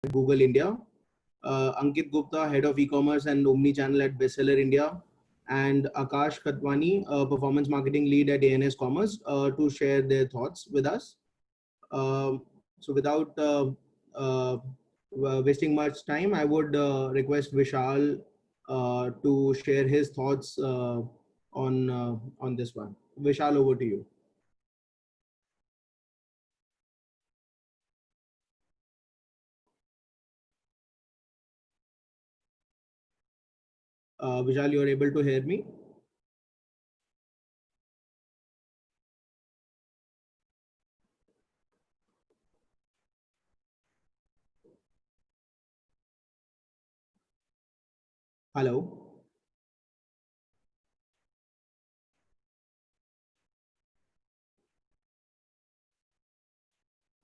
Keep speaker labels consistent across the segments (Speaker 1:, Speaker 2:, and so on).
Speaker 1: Google India, Ankit Gupta, Head of E-commerce and Omnichannel at Bestseller India, and Akash Khatwani, Performance Marketing Lead at ANS Commerce, to share their thoughts with us. So without wasting much time, I would request Vishal to share his thoughts on this one. Vishal, over to you. Vishal, you are able to hear me? Hello.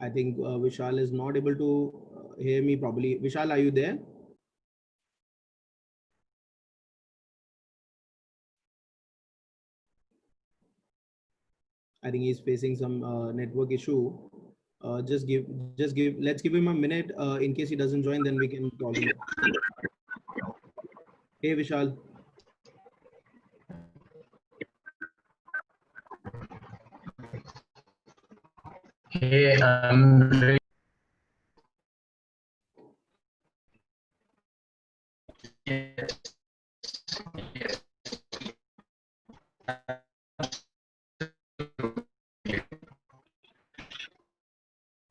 Speaker 1: I think Vishal is not able to hear me properly. Vishal, are you there? I think he's facing some network issue. Let's give him a minute. In case he doesn't join, then we can call him. Hey, Vishal.
Speaker 2: Hey, I'm ready. Yes. Yes.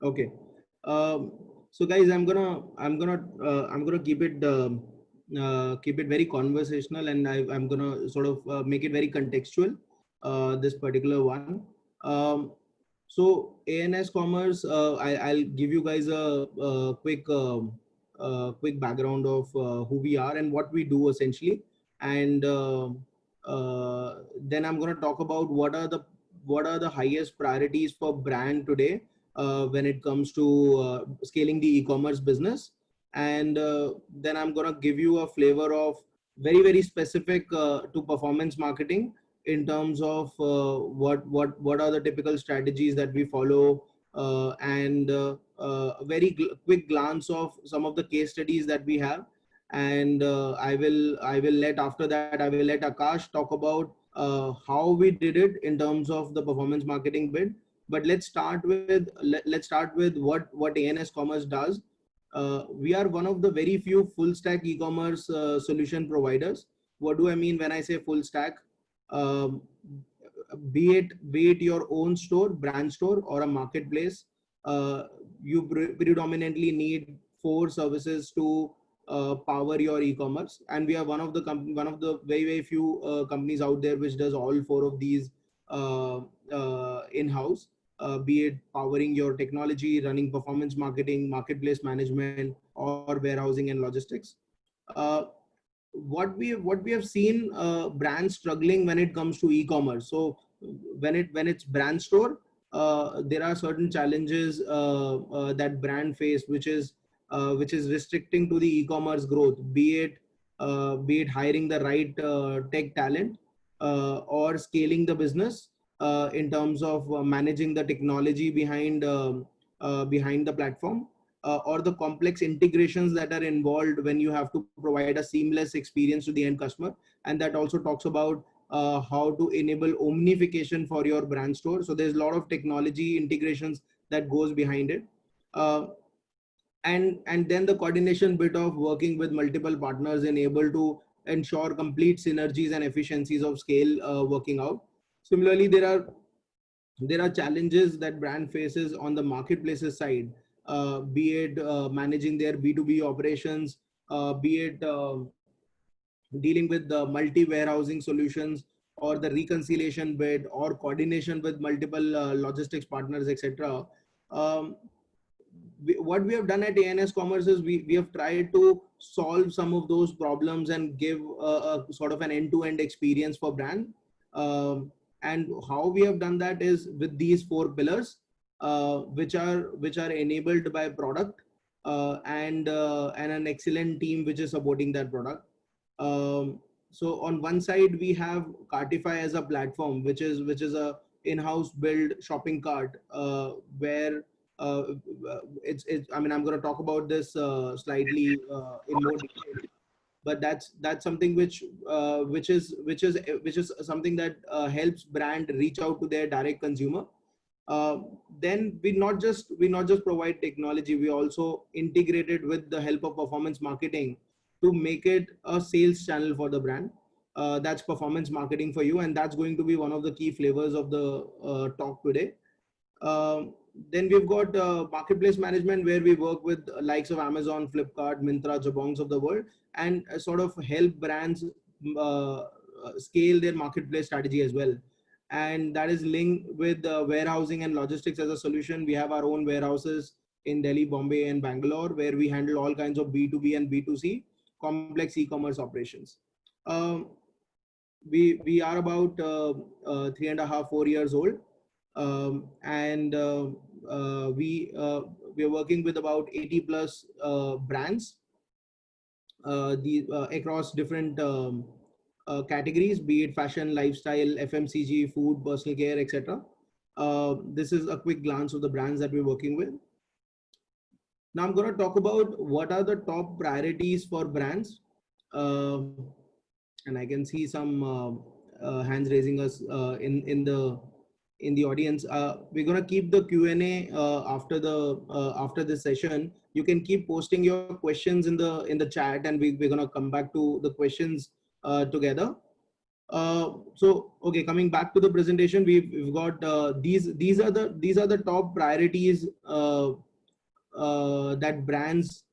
Speaker 1: Okay. So guys, I'm gonna keep it very conversational, and I'm gonna sort of make it very contextual. This particular one. So ANS Commerce, I'll give you guys a quick background of who we are and what we do essentially, and then I'm gonna talk about what are the highest priorities for brand today when it comes to scaling the e-commerce business, and then I'm going to give you a flavor of very specific to performance marketing in terms of what are the typical strategies that we follow, and a very quick glance of some of the case studies that we have, and I will let after that I will let Akash talk about how we did it in terms of the performance marketing bit. But let's start with what ANS Commerce does. We are one of the very few full stack e-commerce solution providers. What do I mean when I say full stack? Um, be it your own store, brand store, or a marketplace, you predominantly need four services to power your e-commerce, and we are one of the very few companies out there which does all four of these in-house, be it powering your technology, running performance marketing, marketplace management, or warehousing and logistics. Uh, what we have seen brands struggling when it comes to e-commerce. So when it's brand store, there are certain challenges that brand face, which is restricting to the e-commerce growth, be it hiring the right tech talent, or scaling the business in terms of managing the technology behind the platform, or the complex integrations that are involved when you have to provide a seamless experience to the end customer. And that also talks about how to enable omnification for your brand store. So there's a lot of technology integrations that goes behind it. Uh, and then the coordination bit of working with multiple partners and able to ensure complete synergies and efficiencies of scale working out. Similarly, there are challenges that brand faces on the marketplaces side, be it managing their B2B operations, be it dealing with the multi warehousing solutions, or the reconciliation bit, or coordination with multiple logistics partners, etc. um, what we have done at ANS Commerce is we have tried to solve some of those problems and give a sort of an end-to-end experience for brand. And how we have done that is with these four pillars, which are enabled by product, and an excellent team which is supporting that product. So on one side we have Cartify as a platform, which is a in-house build shopping cart, where it's I mean, I'm going to talk about this slightly in more detail, but that's something which is something that helps brand reach out to their direct consumer. uh, then we not just provide technology, we also integrate it with the help of performance marketing to make it a sales channel for the brand. That's performance marketing for you, and that's going to be one of the key flavors of the talk today. um, then we've got marketplace management, where we work with likes of Amazon, Flipkart, Myntra, Jabongs of the world, and sort of help brands scale their marketplace strategy as well. And that is linked with warehousing and logistics as a solution. We have our own warehouses in Delhi, Bombay, and Bangalore, where we handle all kinds of B2B and B2C complex e-commerce operations. Um, we are about 3.5 4 years old, and we are working with about 80 plus brands, across different categories, be it fashion, lifestyle, FMCG, food, personal care, etc. This is a quick glance of the brands that we're working with. Now I'm going to talk about what are the top priorities for brands. Um and I can see some hands raising us in the audience. We're gonna keep the Q&A after this session. You can keep posting your questions in the chat, and we're gonna come back to the questions together. So okay, coming back to the presentation, we've got these are the top priorities that brands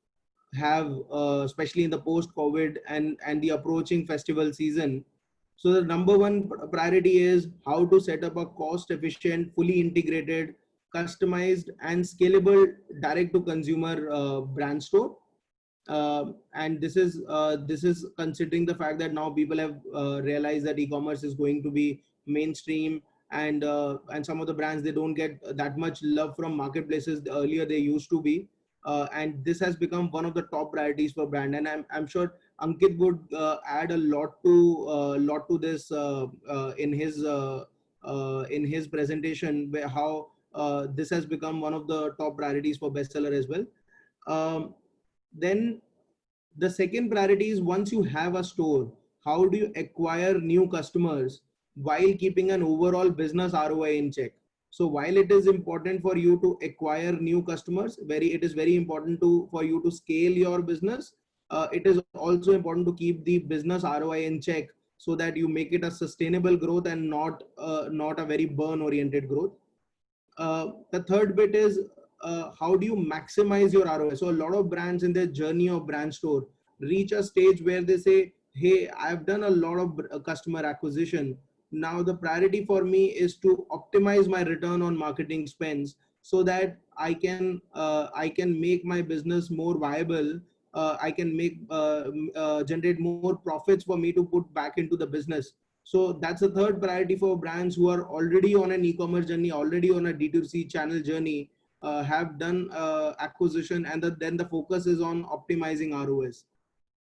Speaker 1: have, especially in the post-COVID and the approaching festival season. So the number one priority is how to set up a cost-efficient, fully integrated, customized, and scalable direct-to-consumer brand store. And this is considering the fact that now people have realized that e-commerce is going to be mainstream, and some of the brands, they don't get that much love from marketplaces earlier they used to be. And this has become one of the top priorities for brand, and I'm sure Ankit would add a lot to this in his presentation, where how this has become one of the top priorities for bestseller as well. Then the second priority is, once you have a store, how do you acquire new customers while keeping an overall business ROI in check? So while it is important for you to acquire new customers, it is very important for you to scale your business. It is also important to keep the business ROI in check, so that you make it a sustainable growth and not a very burn oriented growth. The third bit is, how do you maximize your ROI? So a lot of brands in their journey of brand store reach a stage where they say, hey, I've done a lot of customer acquisition. Now the priority for me is to optimize my return on marketing spends, so that I can make my business more viable. I can generate more profits for me to put back into the business. So that's the third priority for brands who are already on an e-commerce journey, already on a D2C channel journey, have done acquisition, and then the focus is on optimizing ROS.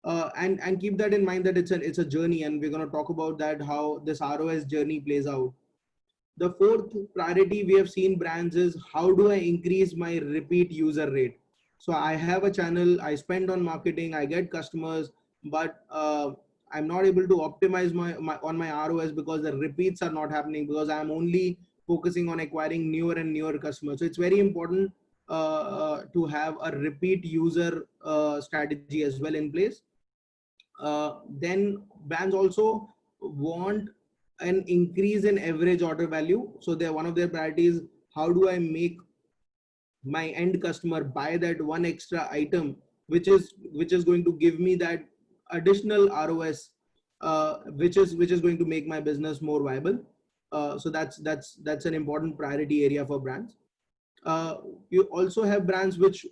Speaker 1: And keep that in mind, that it's a journey, and we're going to talk about that, how this ROS journey plays out. The fourth priority we have seen brands is, how do I increase my repeat user rate? So I have a channel, I spend on marketing, I get customers, but I'm not able to optimize my ROS, because the repeats are not happening, because I'm only focusing on acquiring newer and newer customers. So it's very important to have a repeat user strategy as well in place. Then brands also want an increase in average order value. So they're one of their priorities, how do I make my end customer buy that one extra item, which is going to give me that additional ROS, which is going to make my business more viable. So that's an important priority area for brands. You also have brands which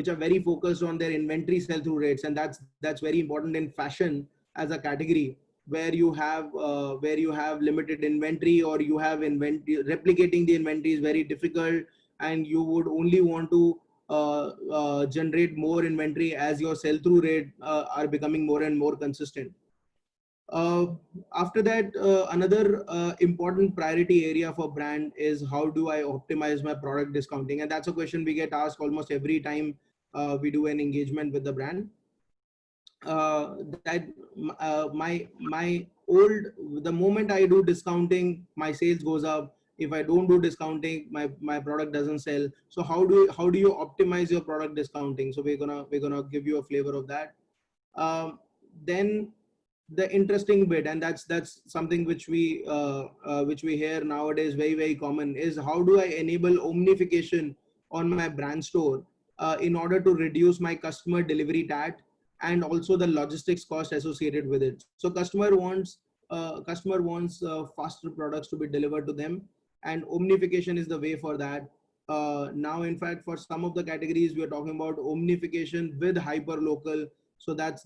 Speaker 1: are very focused on their inventory sell-through rates, and that's very important in fashion as a category, where you have limited inventory, or you have inventory, replicating the inventory is very difficult, and you would only want to generate more inventory as your sell-through rate are becoming more and more consistent. Uh, After that, another important priority area for brand is how do I optimize my product discounting? And that's a question we get asked almost every time we do an engagement with the brand. That my old The moment I do discounting, my sales goes up. If I don't do discounting, my product doesn't sell. So how do you optimize your product discounting? So we're gonna give you a flavor of that. Then the interesting bit, and that's something which we hear nowadays very common, is how do I enable omnification on my brand store in order to reduce my customer delivery TAT and also the logistics cost associated with it. So customer wants faster products to be delivered to them, and omnification is the way for that. Now in fact, for some of the categories we are talking about omnification with hyper local. So that's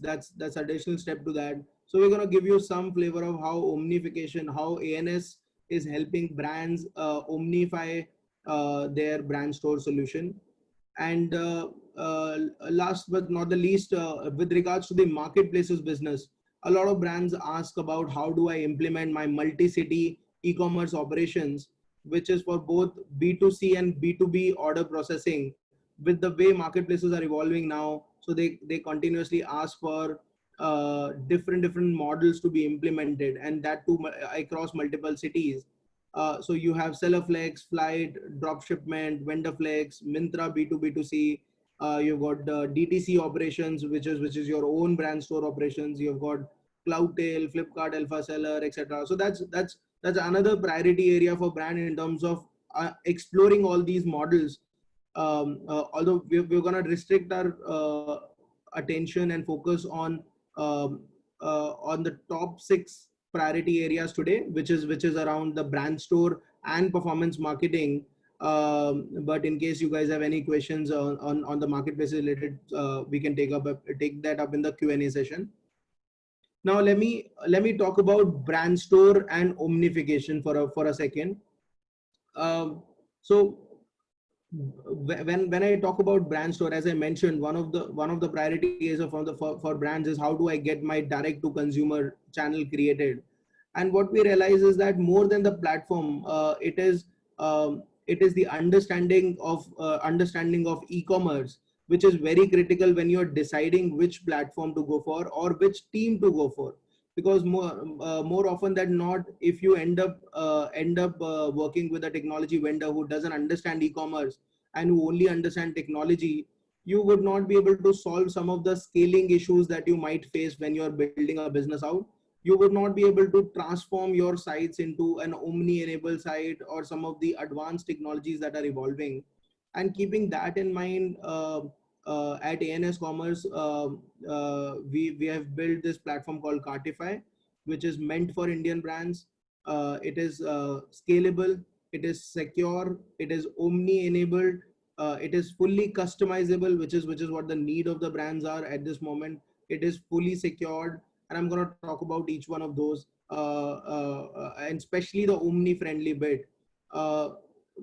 Speaker 1: additional step to that. So we're going to give you some flavor of how omnification, how ANS is helping brands omnify their brand store solution. And last but not the least, with regards to the marketplaces business, a lot of brands ask about how do I implement my multi-city e-commerce operations, which is for both B2C and B2B order processing. With the way marketplaces are evolving now, so they continuously ask for different models to be implemented, and that too across multiple cities. So you have Sellerflex, Flight, drop shipment, Vendorflex, Mintra B2B2C. You've got DTC operations, which is your own brand store operations. You've got Cloudtail, Flipkart, Alpha Seller, etc. So that's another priority area for brand in terms of exploring all these models. Although we're going to restrict our attention and focus on the top 6 priority areas today, which is around the brand store and performance marketing. But in case you guys have any questions on the marketplace related, we can take that up in the Q&A session. Now let me talk about brand store and omnification for a second. So when I talk about brand store, as I mentioned, one of the priority areas for brands is how do I get my direct to consumer channel created. And what we realize is that more than the platform, it is the understanding of e-commerce, which is very critical when you're deciding which platform to go for or which team to go for. Because more often than not, if you end up working with a technology vendor who doesn't understand e-commerce and who only understand technology, you would not be able to solve some of the scaling issues that you might face when you're building a business out. You would not be able to transform your sites into an omni-enabled site or some of the advanced technologies that are evolving. And keeping that in mind, at ANS Commerce, we have built this platform called Cartify, which is meant for Indian brands. It is scalable, it is secure, it is omni-enabled, it is fully customizable, which is what the need of the brands are at this moment. It is fully secured, and I'm going to talk about each one of those, and especially the omni-friendly bit. Uh,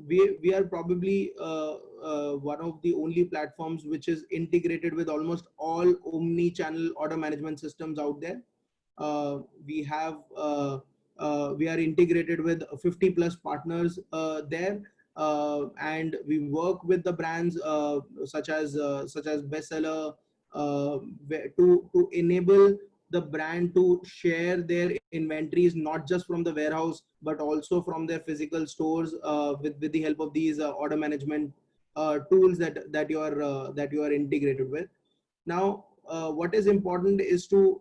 Speaker 1: we are probably one of the only platforms which is integrated with almost all omni-channel order management systems out there. We have we are integrated with 50 plus partners there, and we work with the brands such as Bestseller, to enable the brand to share their inventories not just from the warehouse but also from their physical stores, with the help of these order management tools that you are integrated with. Now what is important is to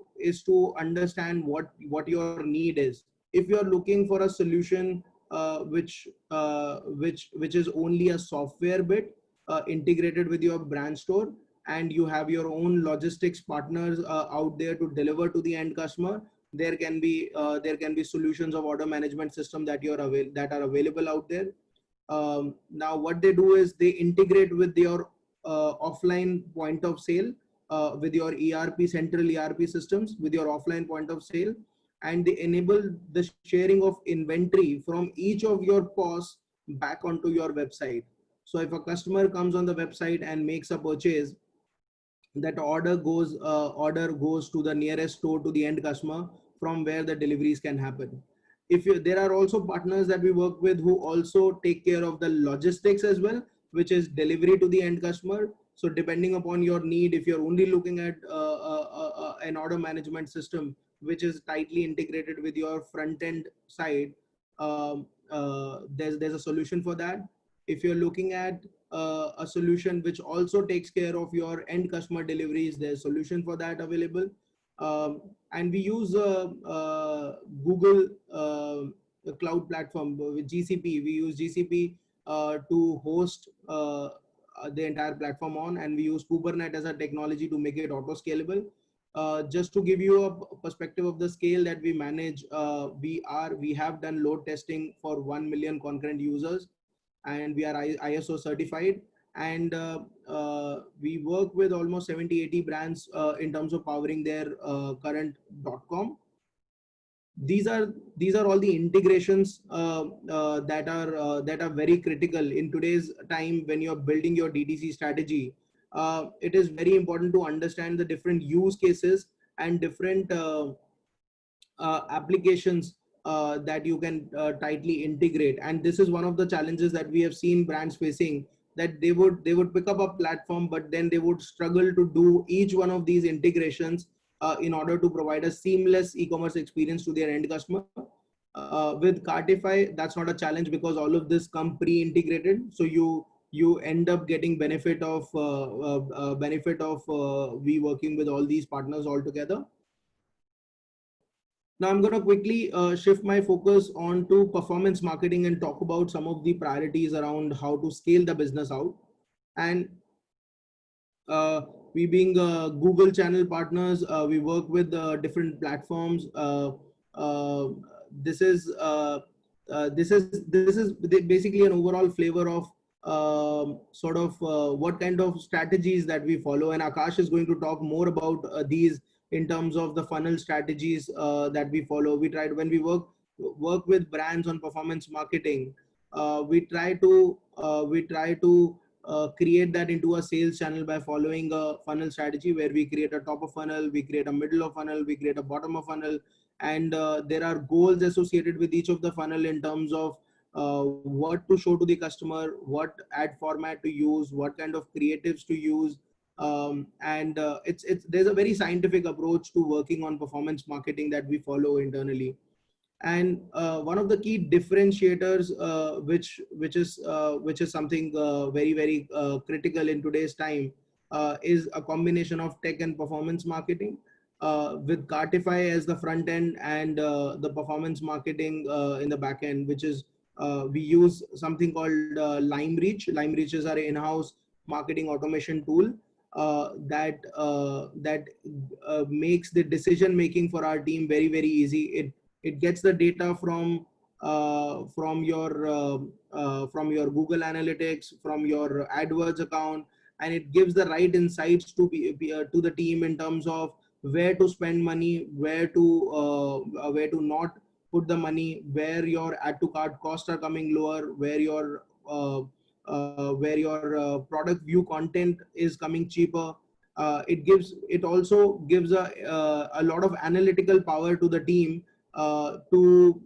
Speaker 1: understand what your need is. If you are looking for a solution which is only a software bit integrated with your brand store, and you have your own logistics partners out there to deliver to the end customer, there can be solutions of order management system that are available out there. Now what they do is they integrate with your offline point of sale, with your central ERP systems, with your offline point of sale, and they enable the sharing of inventory from each of your POS back onto your website. So if a customer comes on the website and makes a purchase, that order goes to the nearest store to the end customer. from where the deliveries can happen. There are also partners that we work with who also take care of the logistics as well, which is delivery to the end customer. So depending upon your need, if you're only looking at an order management system which is tightly integrated with your front end side, there's a solution for that. If you're looking at a solution which also takes care of your end customer deliveries, there's a solution for that available. And we use Google cloud platform with GCP. We use GCP to host the entire platform on, and we use Kubernetes as a technology to make it auto scalable. Just to give you a perspective of the scale that we manage, we have done load testing for 1 million concurrent users, and we are ISO certified. And we work with almost 70-80 brands in terms of powering their current .com. These are all the integrations that are very critical in today's time when you're building your DTC strategy. It is very important to understand the different use cases and different applications that you can tightly integrate. And this is one of the challenges that we have seen brands facing, that they would pick up a platform, but then they would struggle to do each one of these integrations in order to provide a seamless e-commerce experience to their end customer. With Cartify, that's not a challenge because all of this come pre-integrated. So you end up getting benefit of we working with all these partners all together. Now I'm going to quickly shift my focus on to performance marketing and talk about some of the priorities around how to scale the business out. And we being Google channel partners, we work with different platforms. This is basically an overall flavor of what kind of strategies that we follow, and Akash is going to talk more about these in terms of the funnel strategies that we follow. When we work with brands on performance marketing, we try to create that into a sales channel by following a funnel strategy where we create a top of funnel, we create a middle of funnel, we create a bottom of funnel, and there are goals associated with each of the funnel in terms of what to show to the customer, what ad format to use, what kind of creatives to use. And there's a very scientific approach to working on performance marketing that we follow internally. And one of the key differentiators, which is something very critical in today's time, is a combination of tech and performance marketing, with Cartify as the front end and the performance marketing in the back end, which is we use something called LimeReach. LimeReach is our in-house marketing automation tool that makes the decision making for our team very easy. It gets the data from your Google Analytics, from your AdWords account, and it gives the right insights to the team in terms of where to spend money, where to not put the money, where your add to cart costs are coming lower, where your product view content is coming cheaper. It also gives a lot of analytical power to the team to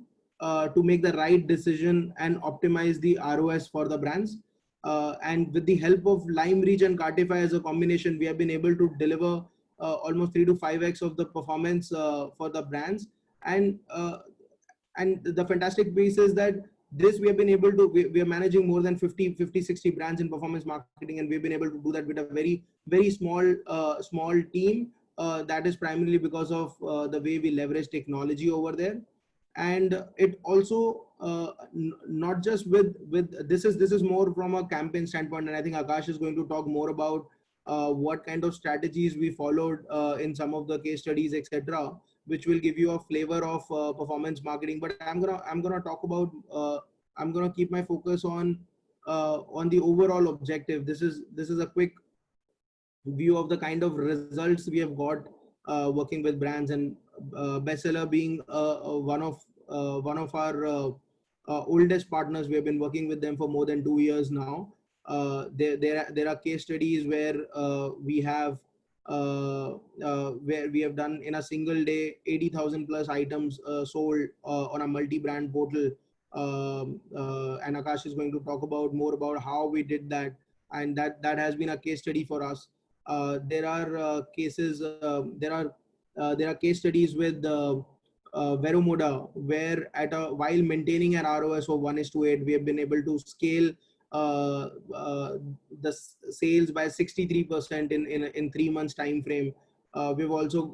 Speaker 1: make the right decision and optimize the ROS for the brands. And with the help of LimeReach and Cartify as a combination, we have been able to deliver almost 3 to 5x of the performance for the brands. And the fantastic piece is that we have been able to, we are managing more than 60 brands in performance marketing, and we've been able to do that with a very small team. That is primarily because of the way we leverage technology over there. And it also not just with this is more from a campaign standpoint, and I think Akash is going to talk more about what kind of strategies we followed in some of the case studies, etc., which will give you a flavor of performance marketing. But I'm gonna talk about I'm gonna keep my focus on the overall objective. This is a quick view of the kind of results we have got working with brands, and Bestseller being one of our oldest partners. We have been working with them for more than 2 years now. There are case studies where we have where we have done in a single day 80,000 plus items sold on a multi-brand portal. And Akash is going to talk about more about how we did that, and that has been a case study for us. There are cases. There are case studies with Veromoda, where while maintaining an ROS of 1:8, we have been able to scale uh, uh, the sales by 63% in 3 months time frame. We've also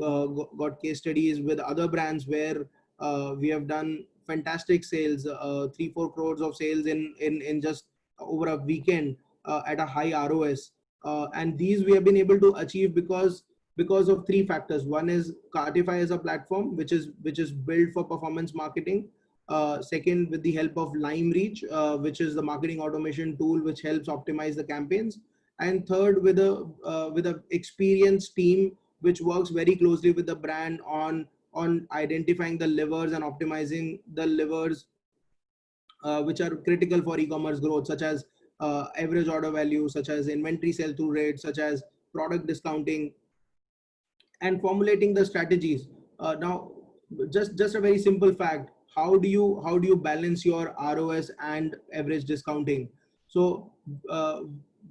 Speaker 1: got case studies with other brands where we have done fantastic sales, 3-4 crores of sales in just over a weekend at a high ROS. And these we have been able to achieve because of three factors. One is Cartify as a platform, which is built for performance marketing. Second, with the help of LimeReach, which is the marketing automation tool which helps optimize the campaigns. And third, with a experienced team which works very closely with the brand on identifying the levers and optimizing the levers which are critical for e-commerce growth, such as average order value, such as inventory sell-through rate, such as product discounting, and formulating the strategies. Now, just a very simple fact: how do you balance your ROS and average discounting? So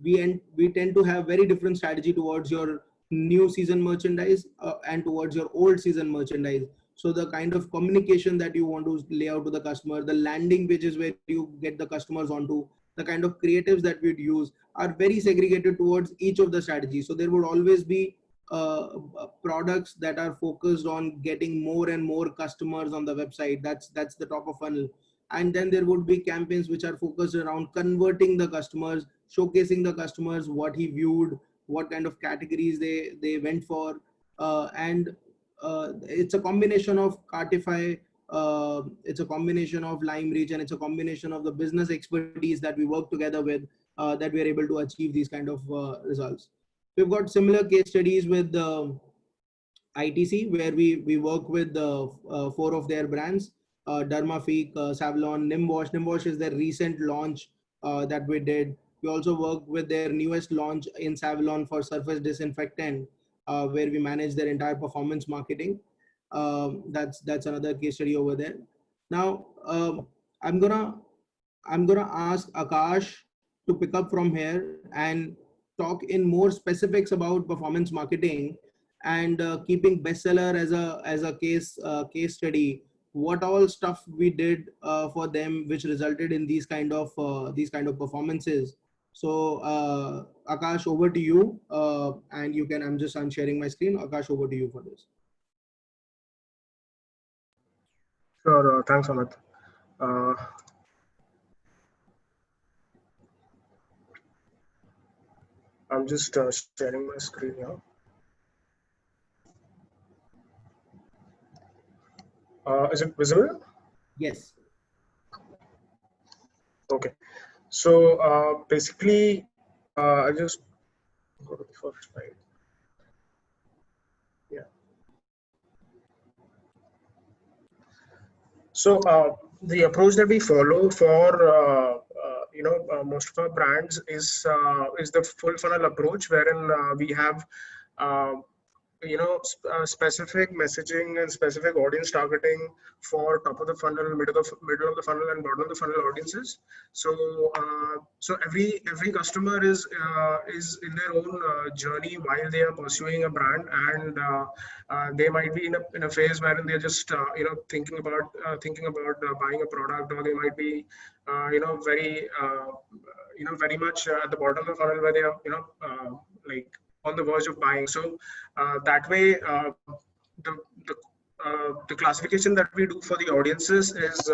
Speaker 1: we tend to have very different strategy towards your new season merchandise and towards your old season merchandise. So the kind of communication that you want to lay out to the customer, the landing pages where you get the customers onto, the kind of creatives that we'd use are very segregated towards each of the strategies. So there would always be products that are focused on getting more and more customers on the website. That's the top of funnel. And then there would be campaigns which are focused around converting the customers, showcasing the customers what he viewed, what kind of categories they went for. And it's a combination of Cartify, it's a combination of LimeReach, and it's a combination of the business expertise that we work together with, that we are able to achieve these kind of results. We've got similar case studies with ITC, where we work with four of their brands: Dermafic, Savlon, Nimwash. Nimwash is their recent launch that we did. We also work with their newest launch in Savlon for surface disinfectant, where we manage their entire performance marketing. That's another case study over there. Now, I'm gonna ask Akash to pick up from here and talk in more specifics about performance marketing, and keeping bestseller as a case study. What all stuff we did for them, which resulted in these kind of performances. So Akash, over to you, and you can. I'm just unsharing my screen. Akash, over to you for this.
Speaker 3: Sure, thanks, Amit. I'm just sharing my screen here. Is it visible?
Speaker 1: Yes.
Speaker 3: Okay. So basically, I just go to the first slide. Yeah. So the approach that we follow for most of our brands is the full funnel approach, wherein we have specific messaging and specific audience targeting for top of the funnel, middle of the funnel, and bottom of the funnel audiences. So every customer is in their own journey while they are pursuing a brand, and they might be in a phase wherein they're just thinking about buying a product, or they might be very much at the bottom of the funnel where they are like on the verge of buying. So that way, the classification that we do for the audiences is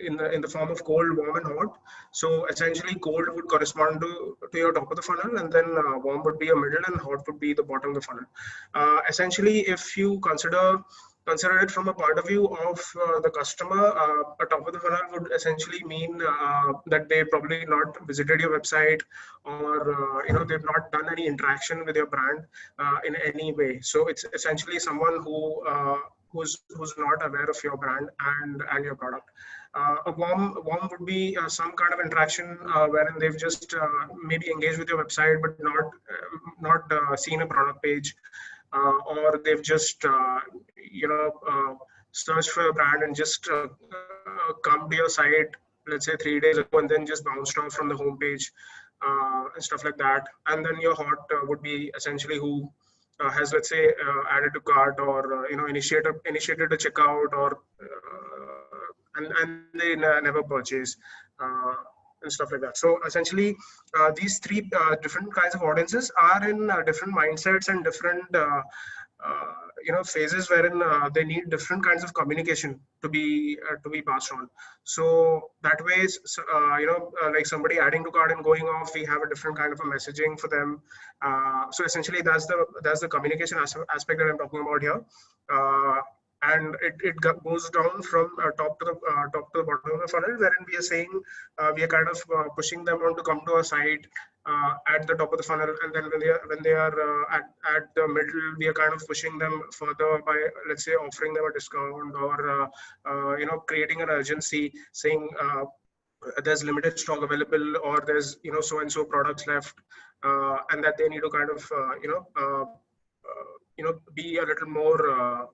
Speaker 3: in the form of cold, warm, and hot. So essentially, cold would correspond to your top of the funnel, and then warm would be your middle, and hot would be the bottom of the funnel. Essentially, if you consider it from a point of view of the customer, a top of the funnel would essentially mean that they probably not visited your website, or they've not done any interaction with your brand in any way. So it's essentially someone who's not aware of your brand and your product. A warm would be some kind of interaction wherein they've just maybe engaged with your website but not seen a product page, or they've just searched for your brand and just come to your site, let's say 3 days ago, and then just bounced off from the homepage and stuff like that. And then your hot would be essentially who has, let's say, added to cart or initiated a checkout, or and they never purchase and stuff like that. So essentially, these three different kinds of audiences are in different mindsets and different phases wherein they need different kinds of communication to be passed on. So that way, like somebody adding to cart and going off, we have a different kind of a messaging for them. So essentially, that's the communication aspect that I'm talking about here. And it goes down from top to the bottom of the funnel, wherein we are saying we are kind of pushing them on to come to our site at the top of the funnel, and then when they are at the middle, we are kind of pushing them further by, let's say, offering them a discount, or creating an urgency, saying there's limited stock available, or there's so and so products left, and that they need to kind of be a little more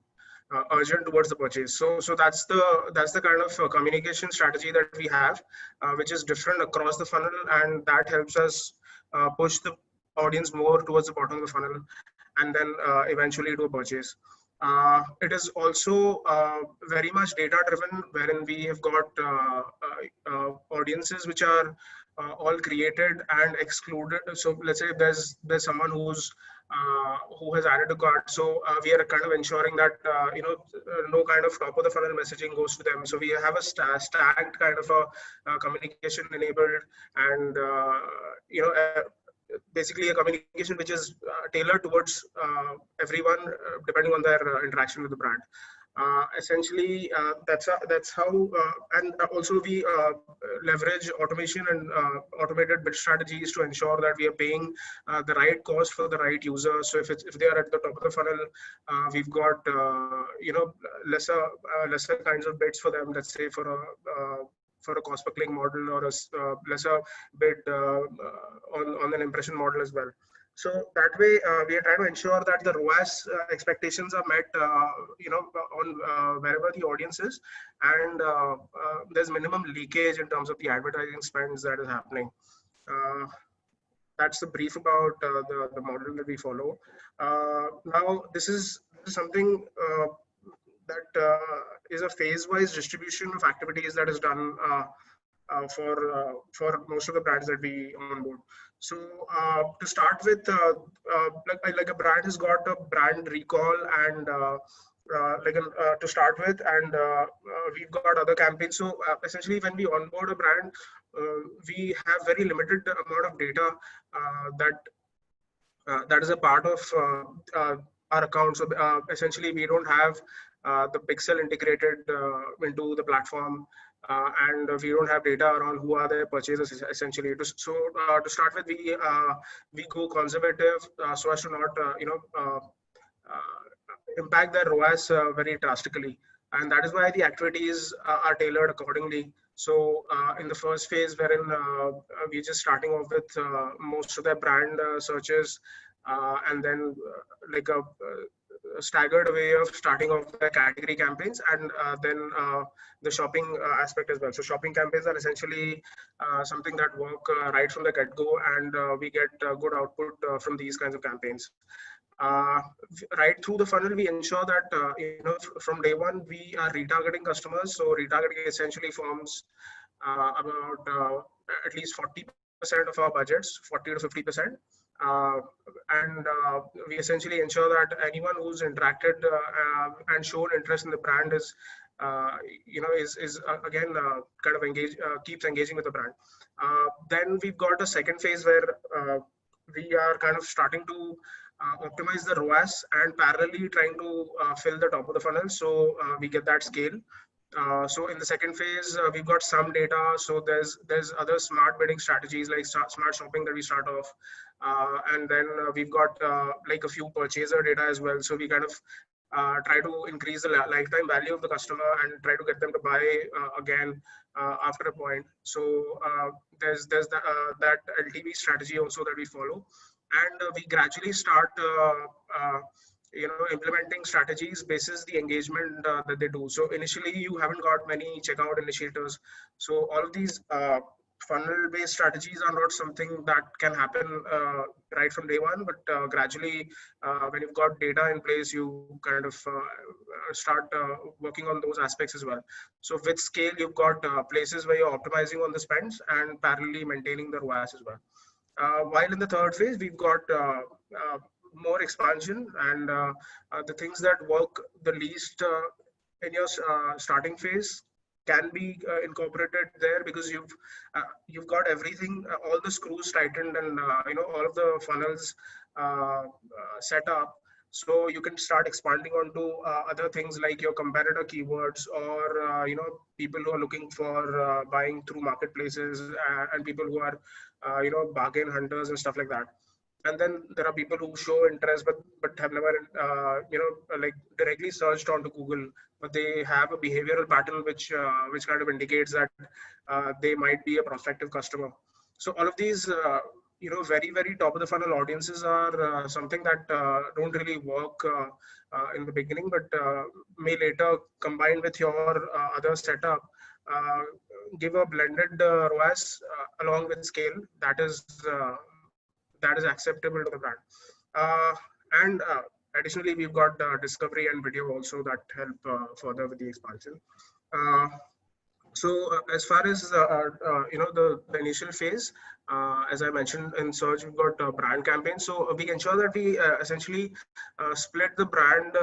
Speaker 3: urgent towards the purchase. So that's the kind of communication strategy that we have, which is different across the funnel, and that helps us push the audience more towards the bottom of the funnel, and then eventually to a purchase. It is also very much data driven, wherein we have got audiences which are all created and excluded. So let's say there's someone who has added a cart, so we are kind of ensuring that no kind of top of the funnel messaging goes to them. So we have a stacked kind of a communication enabled, and basically a communication which is tailored towards everyone depending on their interaction with the brand. Essentially, that's how, and also we leverage automation and automated bid strategies to ensure that we are paying the right cost for the right user. So if they are at the top of the funnel, we've got lesser kinds of bids for them. Let's say for a cost per click model, or a lesser bid on an impression model as well. So that way, we are trying to ensure that the ROAS expectations are met, on wherever the audience is, and there's minimum leakage in terms of the advertising spends that is happening. That's the brief about the model that we follow. Now, this is something that is a phase-wise distribution of activities that is done for most of the brands that we onboard. So to start with, like a brand has got a brand recall and to start with, and we've got other campaigns. So essentially, when we onboard a brand, we have very limited amount of data that is a part of our account. So essentially, we don't have the pixel integrated into the platform. And we don't have data around who are their purchasers essentially. So to start with, we go conservative so as to not impact their ROAS very drastically, and that is why the activities are tailored accordingly. So in the first phase, wherein we're just starting off with most of their brand searches, and then like a staggered way of starting off the category campaigns, and then the shopping aspect as well. So shopping campaigns are essentially something that work right from the get-go, and we get good output from these kinds of campaigns. Right through the funnel, we ensure that from day one we are retargeting customers. So retargeting essentially forms about at least 40% of our budgets, 40 to 50%. And we essentially ensure that anyone who's interacted and shown interest in the brand is again kind of keeps engaging with the brand. Then we've got a second phase where we are kind of starting to optimize the ROAS and parallelly trying to fill the top of the funnel. So we get that scale. So in the second phase, we've got some data. So there's other smart bidding strategies like smart shopping that we start off. And then we've got like a few purchaser data as well. So we kind of try to increase the lifetime value of the customer and try to get them to buy again after a point. So there's that LTV strategy also that we follow, and we gradually start implementing strategies basis the engagement that they do. So initially you haven't got many checkout initiators, so all of these funnel based strategies are not something that can happen right from day one, but gradually when you've got data in place, you kind of start working on those aspects as well. So with scale, you've got places where you're optimizing on the spends and parallelly maintaining the ROAS as well. While in the third phase, we've got more expansion, and the things that work the least in your starting phase can be incorporated there, because you've got everything, all the screws tightened, and all of the funnels set up. So you can start expanding onto other things like your competitor keywords, or people who are looking for buying through marketplaces, and people who are bargain hunters and stuff like that. And then there are people who show interest but have never like directly searched onto Google, but they have a behavioral pattern which kind of indicates that they might be a prospective customer. So all of these very, very top of the funnel audiences are something that don't really work in the beginning, but may later, combined with your other setup, give a blended ROAS along with scale that is acceptable to the brand. And additionally, we've got discovery and video also that help further with the expansion. So as far as the initial phase, as I mentioned in search, we've got brand campaigns. So we ensure that we essentially split the brand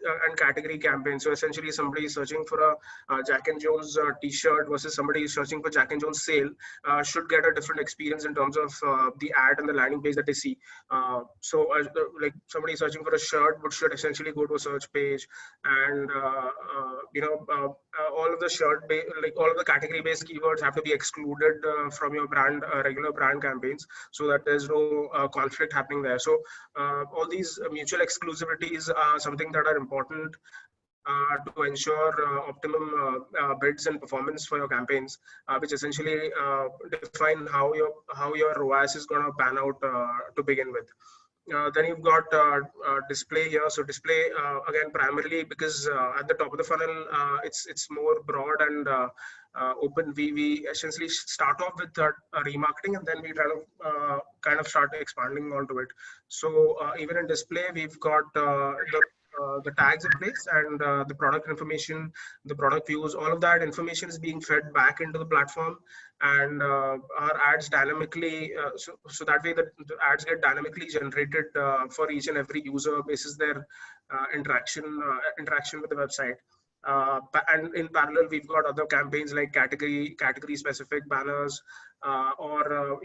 Speaker 3: and category campaign. So essentially, somebody is searching for a Jack and Jones T-shirt versus somebody is searching for Jack and Jones sale should get a different experience in terms of the ad and the landing page that they see. So like somebody searching for a shirt should essentially go to a search page, and all of the all of the category-based keywords have to be excluded from your brand regular brand campaigns, so that there's no conflict happening there. So all these mutual exclusivities are something that are important to ensure optimum bids and performance for your campaigns, which essentially define how your ROAS is going to pan out to begin with. Then you've got display here. So display again, primarily because at the top of the funnel, it's more broad and open. We essentially start off with remarketing, and then we kind of start expanding onto it. So even in display, we've got the tags in place, and the product information, the product views, all of that information is being fed back into the platform, and our ads dynamically, so that way the ads get dynamically generated for each and every user basis their interaction with the website. And in parallel, we've got other campaigns like category specific banners, or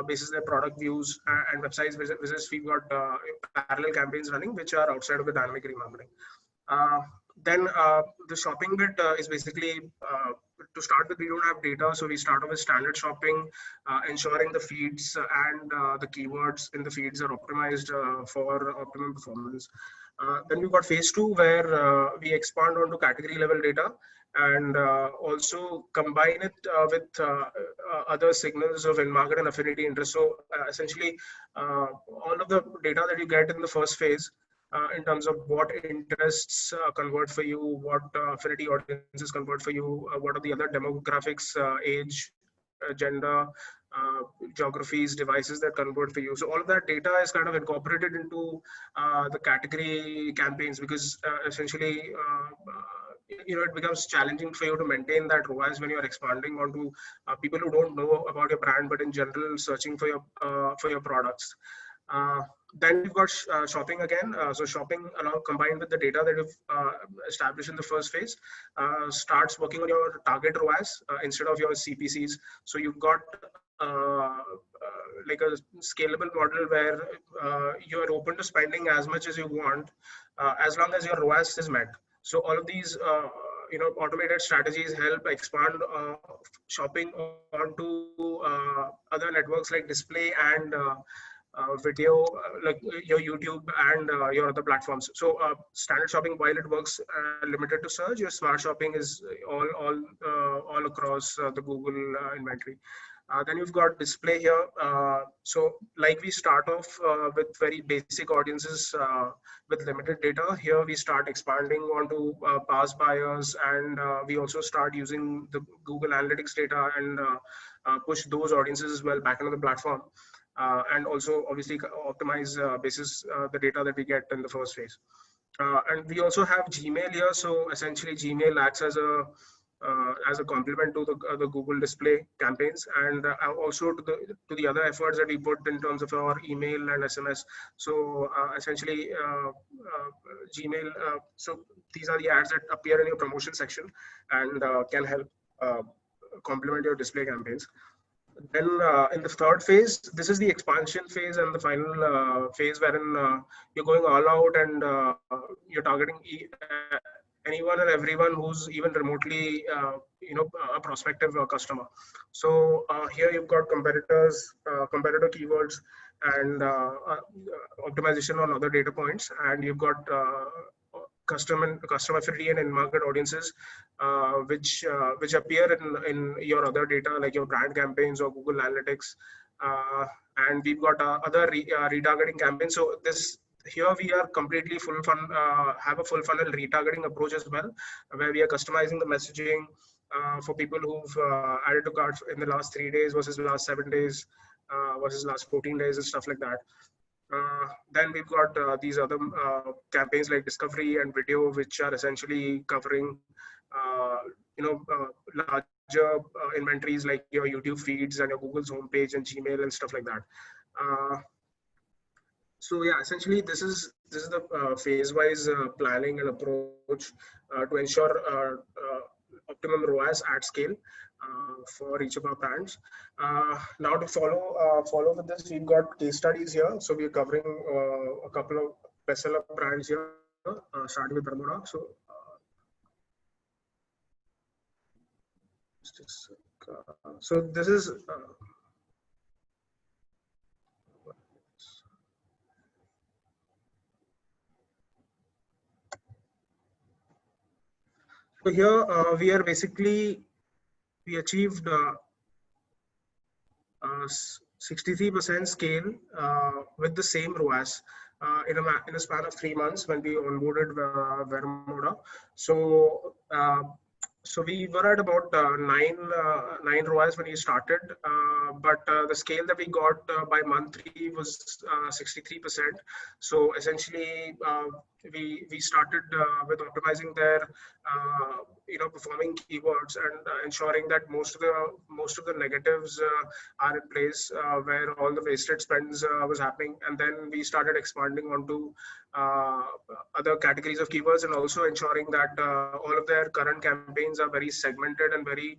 Speaker 3: basis their product views and websites visits. We've got parallel campaigns running which are outside of the dynamic remarketing. Then the shopping bit is basically, to start with, we don't have data, so we start off with standard shopping, ensuring the feeds and the keywords in the feeds are optimized for optimum performance. Then we've got phase 2, where we expand onto category level data, and also combine it with other signals of in-market and affinity interest. So essentially, all of the data that you get in the first phase, in terms of what interests convert for you, what affinity audiences convert for you, what are the other demographics, age, gender, geographies, devices that convert for you. So all of that data is kind of incorporated into the category campaigns, because essentially it becomes challenging for you to maintain that ROAS when you're expanding onto people who don't know about your brand, but in general searching for your products. Then we've got shopping again. So shopping, combined with the data that you've established in the first phase, starts working on your target ROAS instead of your CPCs. So you've got like a scalable model where you are open to spending as much as you want, as long as your ROAS is met. So all of these automated strategies help expand shopping onto other networks like display and video, like your YouTube and your other platforms. So standard shopping, while it works limited to search, your smart shopping is all across the Google inventory. Then you've got display here. So like we start off with very basic audiences with limited data. Here we start expanding onto past buyers, and we also start using the Google Analytics data and push those audiences as well back into the platform. And also obviously optimize basis the data that we get in the first phase. And we also have Gmail here. So essentially Gmail acts as a complement to the Google display campaigns, and also to the other efforts that we put in terms of our email and SMS. So essentially Gmail, so these are the ads that appear in your promotion section and can help complement your display campaigns. Then in the third phase, this is the expansion phase and the final phase wherein you're going all out and you're targeting anyone and everyone who's even remotely, a prospective customer. So here you've got competitors, competitor keywords, and optimization on other data points, and you've got custom affinity and in-market audiences, which appear in your other data like your brand campaigns or Google Analytics, and we've got other retargeting campaigns. So here we are completely have a full funnel retargeting approach as well, where we are customizing the messaging for people who've added to carts in the last 3 days versus last 7 days versus last 14 days and stuff like that. Then we've got these other campaigns like discovery and video, which are essentially covering larger inventories like your YouTube feeds and your Google's homepage and Gmail and stuff like that. So yeah, essentially this is the phase-wise planning and approach to ensure optimum ROAS at scale for each of our brands. Now to follow with this, we've got case studies here. So we're covering a couple of bestseller brands here, starting with Bermuda. So this is so here we achieved 63% scale with the same ROAS in a span of 3 months when we onboarded Bermuda. So we were at about 9 ROAS when we started, but the scale that we got by month 3 was 63%. So essentially, we started with optimizing their performing keywords and ensuring that most of the negatives are in place where all the wasted spends was happening, and then we started expanding onto other categories of keywords, and also ensuring that all of their current campaigns are very segmented and very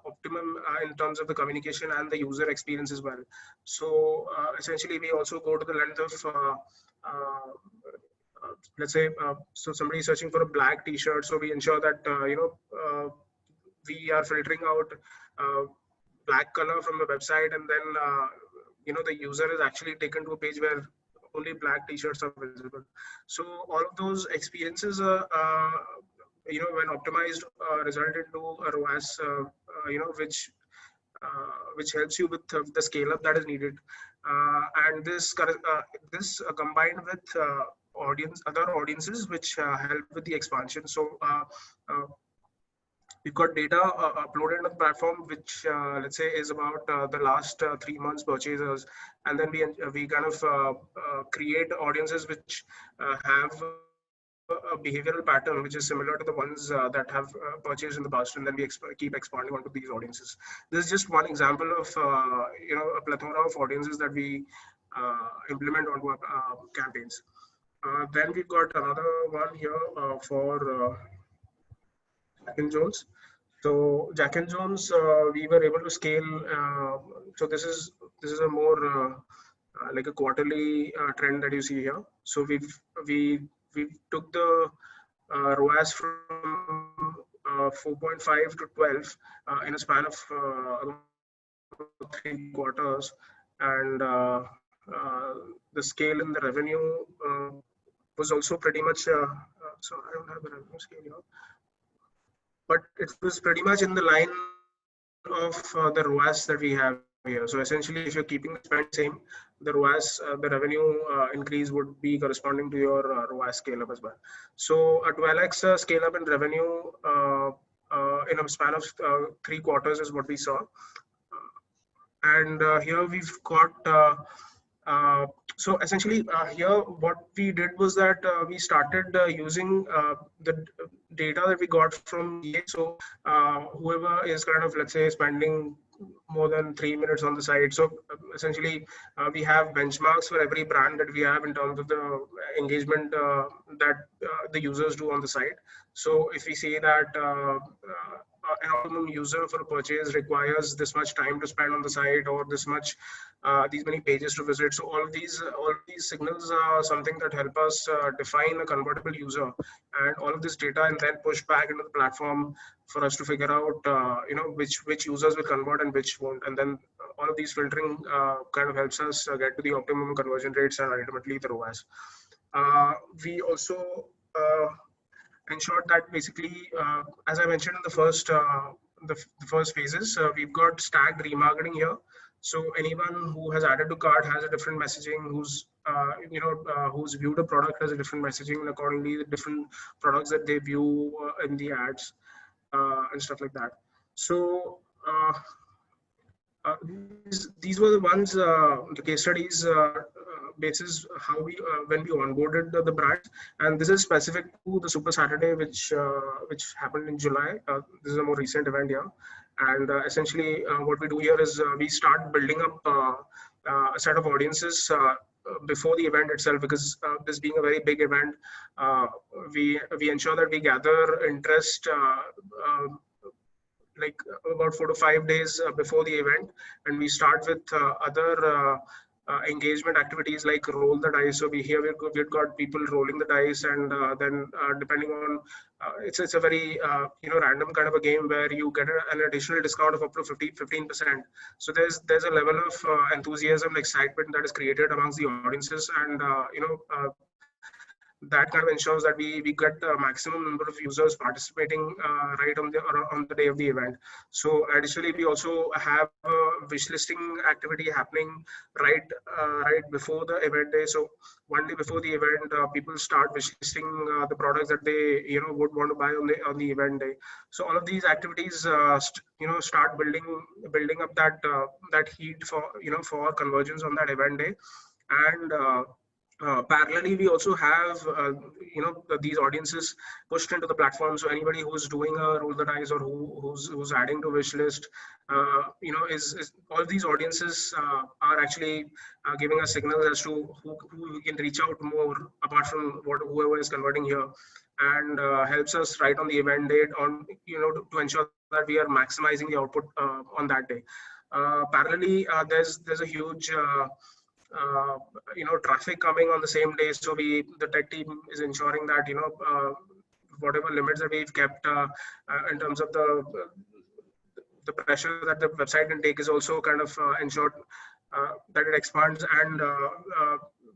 Speaker 3: optimum in terms of the communication and the user experience as well. So essentially we also go to the length of let's say so somebody is searching for a black t-shirt, so we ensure that we are filtering out black color from the website, and then the user is actually taken to a page where only black t-shirts are visible. So all of those experiences when optimized result into a ROAS which helps you with the scale up that is needed, and this combined with other audiences which help with the expansion. So we've got data uploaded on the platform, which let's say is about the last 3 months purchasers, and then we kind of create audiences which have a behavioral pattern which is similar to the ones that have purchased in the past, and then we keep expanding onto these audiences. This is just one example of a plethora of audiences that we implement onto our campaigns. Then we've got another one here for Jack and Jones. So Jack and Jones, we were able to scale. So this is a more like a quarterly trend that you see here. So we took the ROAS from 4.5 to 12 in a span of 3 quarters, and the scale in the revenue was also pretty much. So I don't have the revenue scale here, but it was pretty much in the line of the ROAS that we have here. So essentially, if you're keeping the spend same, the ROAS, the revenue increase would be corresponding to your ROAS scale up as well. So a 12x scale up in revenue in a span of 3 quarters is what we saw. And here we've got so essentially here what we did was that we started using the data that we got from GA. So whoever is kind of, let's say, spending more than 3 minutes on the site. So essentially we have benchmarks for every brand that we have in terms of the engagement that the users do on the site. So if we say that an optimum user for a purchase requires this much time to spend on the site, or this much these many pages to visit. So all of these signals are something that help us define a convertible user, and all of this data and then push back into the platform for us to figure out which users will convert and which won't. And then all of these filtering kind of helps us get to the optimum conversion rates and ultimately the ROAS. We also ensured that basically, as I mentioned in the first phases, we've got stacked remarketing here. So anyone who has added to cart has a different messaging. Who's who's viewed a product has a different messaging, and accordingly the different products that they view in the ads and stuff like that. So these were the ones, the case studies basis how we when we onboarded the brands, and this is specific to the Super Saturday, which happened in July. This is a more recent event here, and essentially what we do here is we start building up a set of audiences before the event itself, because this being a very big event, we ensure that we gather interest like about 4 to 5 days before the event, and we start with other engagement activities like roll the dice. So we've got people rolling the dice, and then depending on it's a very random kind of a game where you get an additional discount of up to 15%. So there's a level of enthusiasm, excitement that is created amongst the audiences, and that kind of ensures that we get the maximum number of users participating right on the day of the event. So additionally, we also have a wish listing activity happening right before the event day. So one day before the event, people start wish listing the products that they would want to buy on the event day. So all of these activities start building up that heat for conversions on that event day. And parallelly, we also have these audiences pushed into the platform. So anybody who's doing a roll the dice or who's adding to wish list, is all these audiences are actually giving us signals as to who we can reach out more apart from whoever is converting here, and helps us right on the event date to ensure that we are maximizing the output on that day. Parallelly, there's a huge traffic coming on the same day. So the tech team is ensuring that whatever limits that we've kept in terms of the pressure that the website can take is also kind of ensured that it expands. And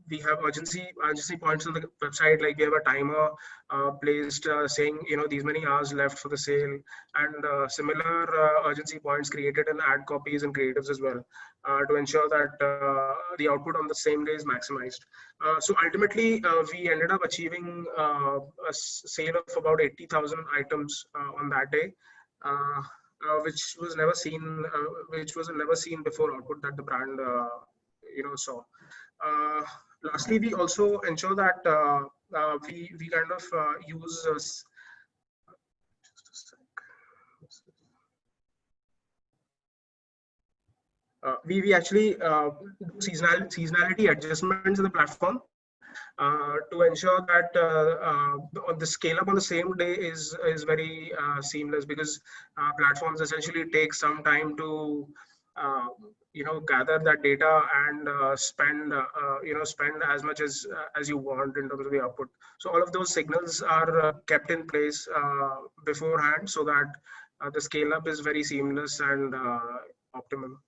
Speaker 3: we have urgency points on the website, like we have a timer placed saying these many hours left for the sale, and similar urgency points created in ad copies and creatives as well, to ensure that the output on the same day is maximized. So ultimately we ended up achieving a sale of about 80,000 items on that day, which was never seen before output that the brand saw. Lastly, we also ensure that we kind of use just a sec. We actually do seasonality adjustments in the platform to ensure that the scale up on the same day is very seamless, because platforms essentially take some time to gather that data and spend as much as you want in terms of the output. So all of those signals are kept in place beforehand, so that the scale up is very seamless and optimum.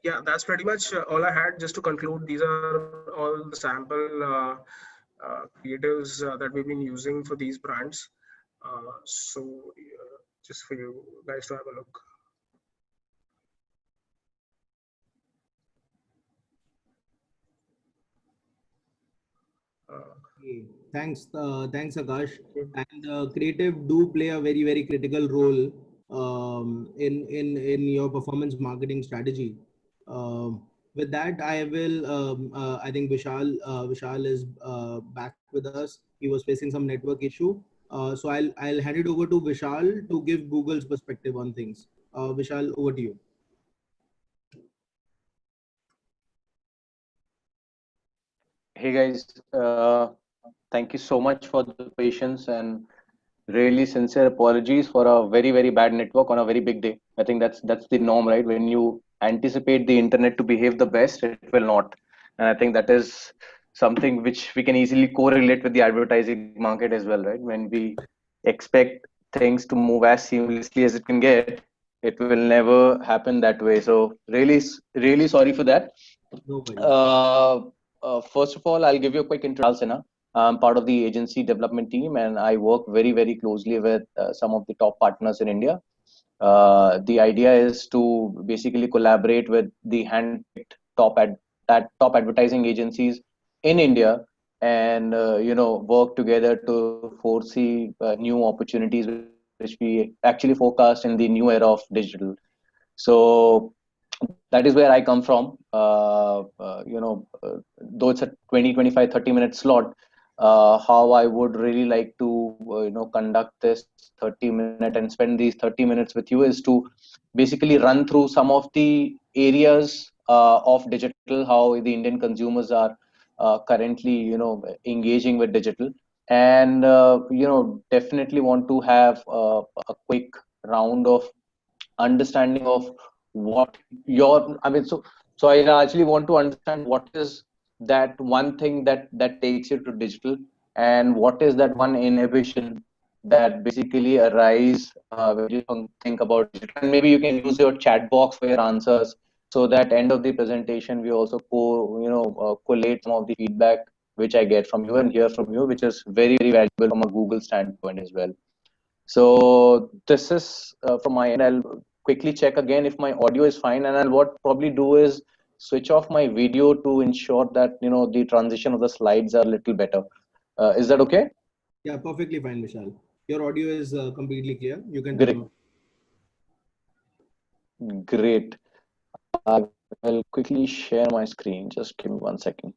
Speaker 3: Yeah, that's pretty much all I had. Just to conclude, these are all the sample creatives that we've been using for these brands. Just for you guys to have a look.
Speaker 1: Okay. Thanks, Akash. And creative do play a very, very critical role in your performance marketing strategy. With that, I will. I think Vishal is back with us. He was facing some network issue. So I'll hand it over to Vishal to give Google's perspective on things. Vishal, over to you.
Speaker 4: Hey guys, thank you so much for the patience and really sincere apologies for a very bad network on a very big day. I think that's the norm, right? When you anticipate the internet to behave the best, it will not. And I think that is something which we can easily correlate with the advertising market as well, right? When we expect things to move as seamlessly as it can get, it will never happen that way. So really sorry for that.
Speaker 1: No worries.
Speaker 4: First of all, I'll give you a quick intro. Sinha. I'm part of the agency development team, and I work very closely with some of the top partners in India. The idea is to basically collaborate with the hand-picked top advertising agencies in India, and work together to foresee new opportunities which we actually forecast in the new era of digital. So that is where I come from. Though it's a 20, 25, 30-minute slot, how I would really like to, conduct this 30-minute and spend these 30 minutes with you is to basically run through some of the areas of digital, how the Indian consumers are currently, engaging with digital. And, definitely want to have a quick round of understanding of what your so I actually want to understand what is that one thing that takes you to digital, and what is that one inhibition that basically arise when you think about digital. And maybe you can use your chat box for your answers, so that end of the presentation we also collate some of the feedback which I get from you and hear from you, which is very valuable from a Google standpoint as well. So this is from my end. I'll quickly check again if my audio is fine, and I'll what probably do is switch off my video to ensure that the transition of the slides are a little better. Is that okay?
Speaker 1: Yeah, perfectly fine, Vishal. Your audio is completely clear. You can turn
Speaker 4: Great,
Speaker 1: on.
Speaker 4: great. I will quickly share my screen. Just give me 1 second.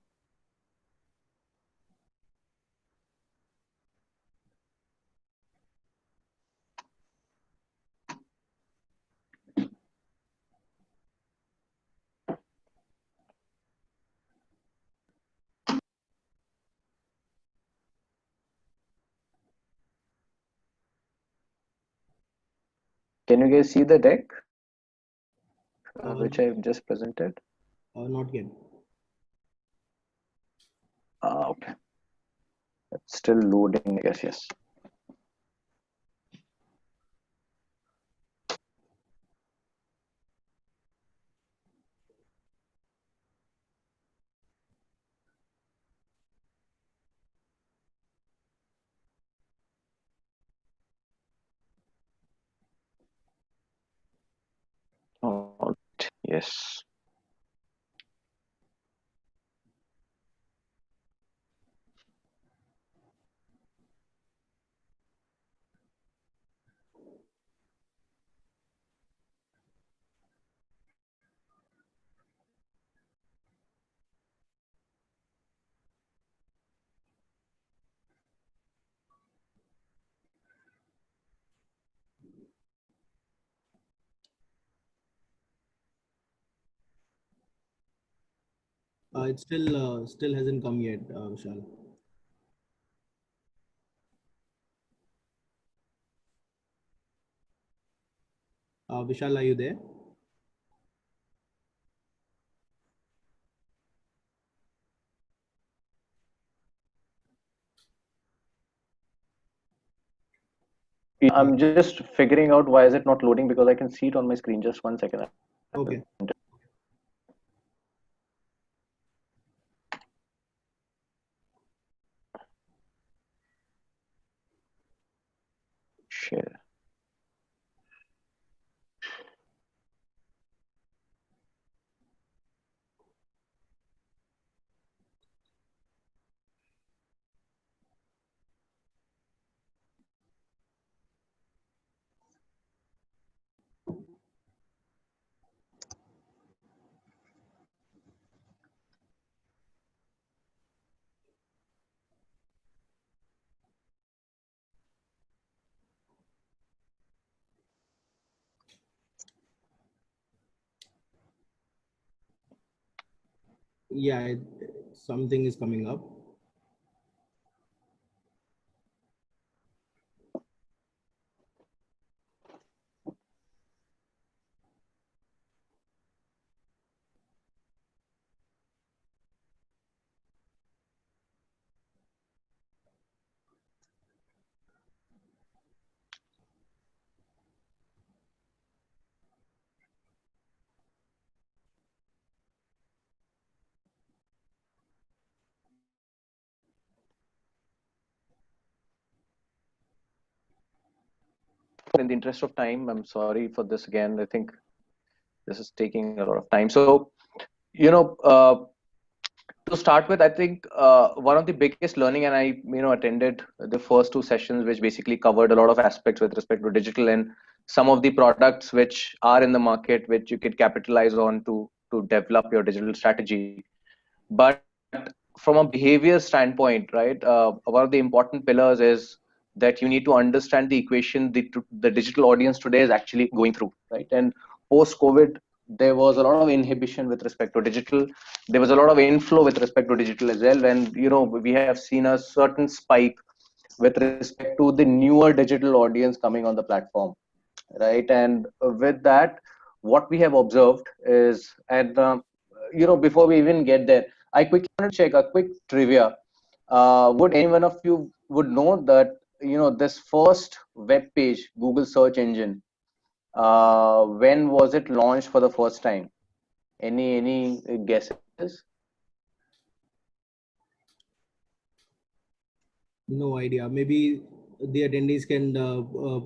Speaker 4: Can you guys see the deck which I've just presented?
Speaker 1: Not yet.
Speaker 4: Okay, it's still loading. Yes. All right. Yes.
Speaker 1: It still hasn't come yet, Vishal. Vishal, are you there?
Speaker 4: I'm just figuring out why is it not loading, because I can see it on my screen. Just 1 second.
Speaker 1: Okay.
Speaker 4: share.
Speaker 1: Yeah, something is coming up.
Speaker 4: In the interest of time, I'm sorry for this again. I think this is taking a lot of time. So, you know, to start with, I think one of the biggest learning, and I, attended the first two sessions, which basically covered a lot of aspects with respect to digital and some of the products which are in the market, which you could capitalize on to develop your digital strategy. But from a behavior standpoint, right, one of the important pillars is that you need to understand the equation the digital audience today is actually going through, right? And post COVID, there was a lot of inhibition with respect to digital. There was a lot of inflow with respect to digital as well, and we have seen a certain spike with respect to the newer digital audience coming on the platform, right? And with that, what we have observed is, and before we even get there, I quickly want to check a quick trivia. Would any one of you would know that this first web page, Google search engine, when was it launched for the first time? Any guesses?
Speaker 1: No idea. Maybe the attendees can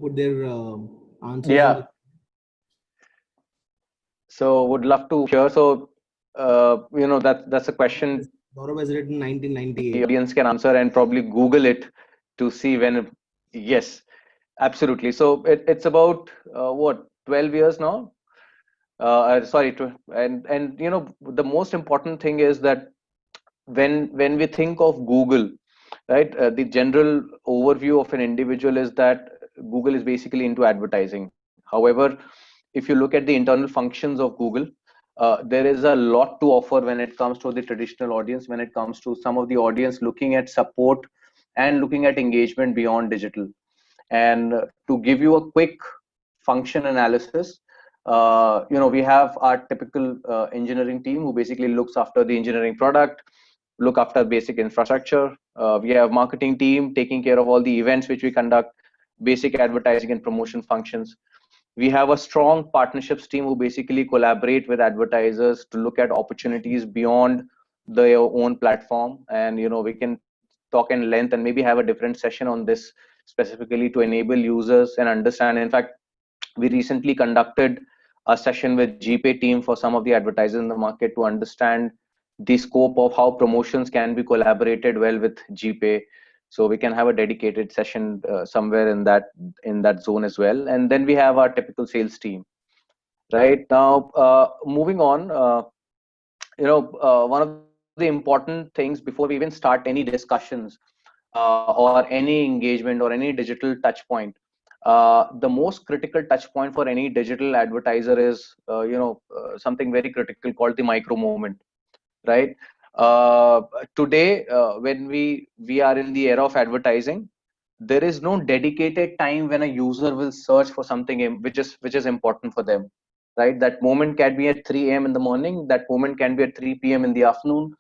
Speaker 1: put their answers in
Speaker 4: Yeah.
Speaker 1: the.
Speaker 4: So would love to hear. So that's a question
Speaker 1: Gaurav has written
Speaker 4: the
Speaker 1: 1998.
Speaker 4: audience can answer and probably Google it to see when. Yes, absolutely. So it's about what, 12 years now? Sorry, and the most important thing is that when we think of Google, right, the general overview of an individual is that Google is basically into advertising. However, if you look at the internal functions of Google, there is a lot to offer when it comes to the traditional audience, when it comes to some of the audience looking at support and looking at engagement beyond digital. And to give you a quick function analysis, we have our typical engineering team who basically looks after the engineering product, look after basic infrastructure. We have marketing team taking care of all the events which we conduct, basic advertising and promotion functions. We have a strong partnerships team who basically collaborate with advertisers to look at opportunities beyond their own platform. And we can talk in length and maybe have a different session on this specifically to enable users and understand. In fact, we recently conducted a session with GPay team for some of the advertisers in the market to understand the scope of how promotions can be collaborated well with GPay. So we can have a dedicated session somewhere in that zone as well. And then we have our typical sales team. Right now, moving on, one of the important things before we even start any discussions or any engagement or any digital touch point, the most critical touch point for any digital advertiser is something very critical called the micro moment, right? uh, Today, when we are in the era of advertising, there is no dedicated time when a user will search for something which is important for them, right? That moment can be at 3 a.m. in the morning, that moment can be at 3 p.m. in the afternoon,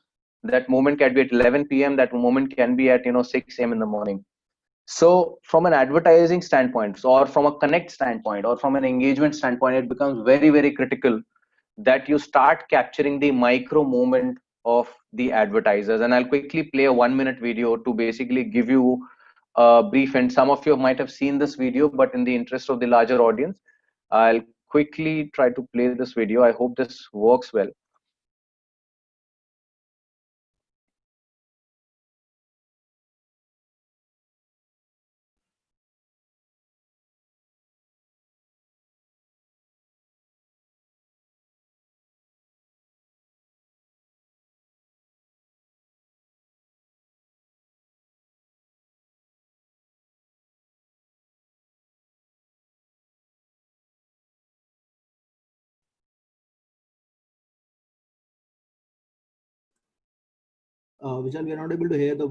Speaker 4: that moment can be at 11 p.m., that moment can be at 6 a.m. in the morning. So from an advertising standpoint, or from a connect standpoint, or from an engagement standpoint, it becomes very, very critical that you start capturing the micro moment of the advertisers. And I'll quickly play a 1-minute video to basically give you brief, and some of you might have seen this video, but in the interest of the larger audience, I'll quickly try to play this video. I hope this works well.
Speaker 1: Vishal, we are not able to hear the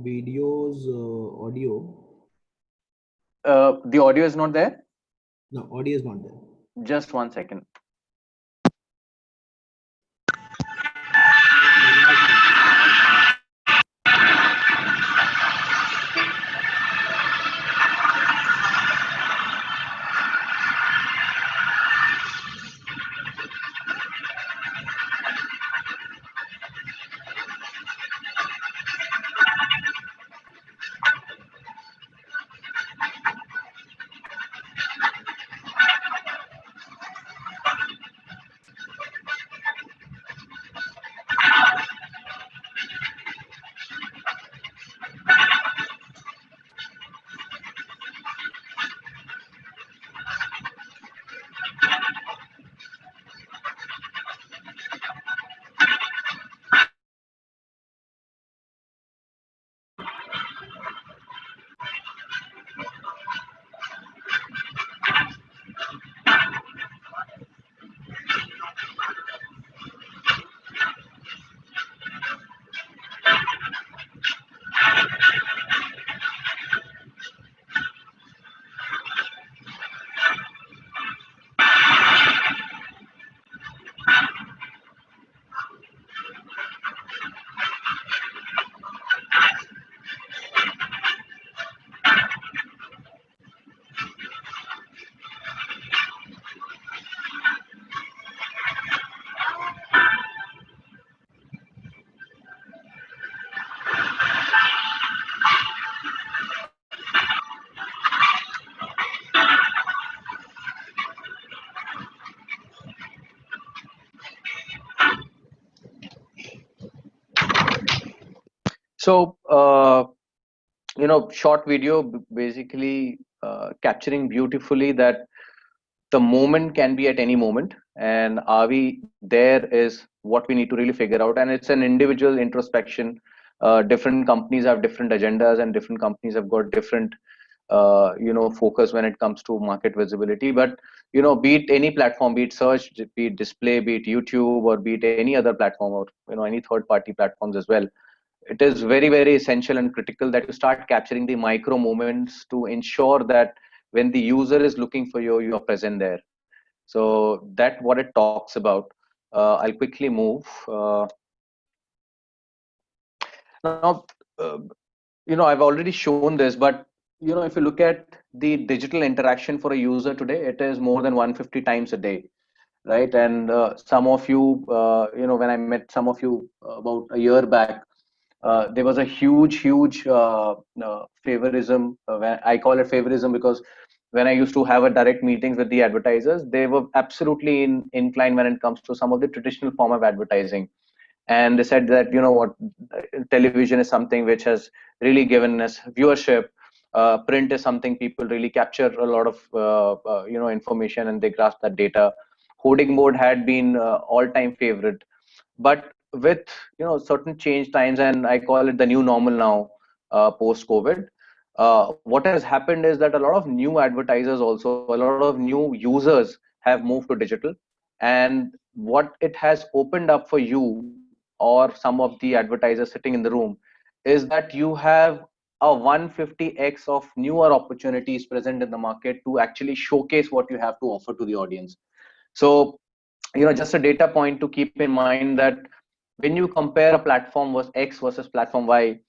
Speaker 1: video's audio.
Speaker 4: The audio is not there?
Speaker 1: No, audio is not there.
Speaker 4: Just 1 second. So, short video basically capturing beautifully that the moment can be at any moment, and are we there is what we need to really figure out. And it's an individual introspection. Different companies have different agendas, and different companies have got different focus when it comes to market visibility. But be it any platform, be it search, be it display, be it YouTube, or be it any other platform, or any third party platforms as well, it is very, very essential and critical that you start capturing the micro moments to ensure that when the user is looking for you, you are present there. So that's what it talks about. I'll quickly move. Now, I've already shown this, but if you look at the digital interaction for a user today, it is more than 150 times a day, right? And some of you, when I met some of you about a year back, there was a huge favorism. I call it favorism because when I used to have a direct meetings with the advertisers, they were absolutely inclined when it comes to some of the traditional form of advertising. And they said that, what, television is something which has really given us viewership. Print is something people really capture a lot of information, and they grasp that data. Hoarding mode had been all-time favorite, but with certain change times, and I call it the new normal now, post COVID, what has happened is that a lot of new advertisers, also a lot of new users, have moved to digital. And what it has opened up for you or some of the advertisers sitting in the room is that you have a 150x of newer opportunities present in the market to actually showcase what you have to offer to the audience. So just a data point to keep in mind, that when you compare a platform was X versus platform Y,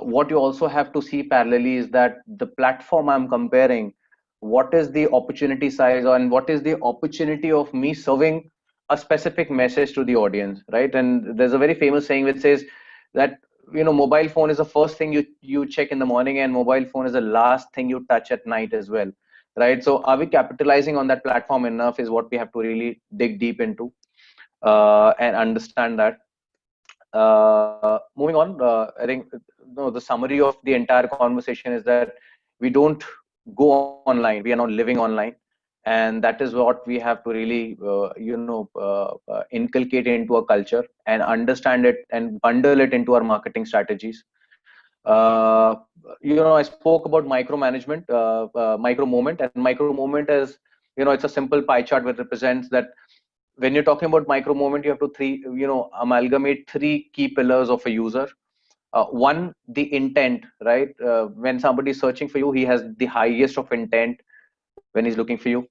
Speaker 4: what you also have to see parallelly is that the platform I'm comparing, what is the opportunity size, and what is the opportunity of me serving a specific message to the audience, right? And there's a very famous saying which says that mobile phone is the first thing you check in the morning, and mobile phone is the last thing you touch at night as well, right? So are we capitalizing on that platform enough is what we have to really dig deep into, and understand that. Moving on, I think the summary of the entire conversation is that we don't go online, we are not living online, and that is what we have to really inculcate into our culture and understand it and bundle it into our marketing strategies. uh, I spoke about micromanagement, micro moment, and micro moment is, it's a simple pie chart which represents that when you're talking about micro moment, you have to amalgamate three key pillars of a user. One, the intent, right? When somebody is searching for you, he has the highest of intent when he's looking for you,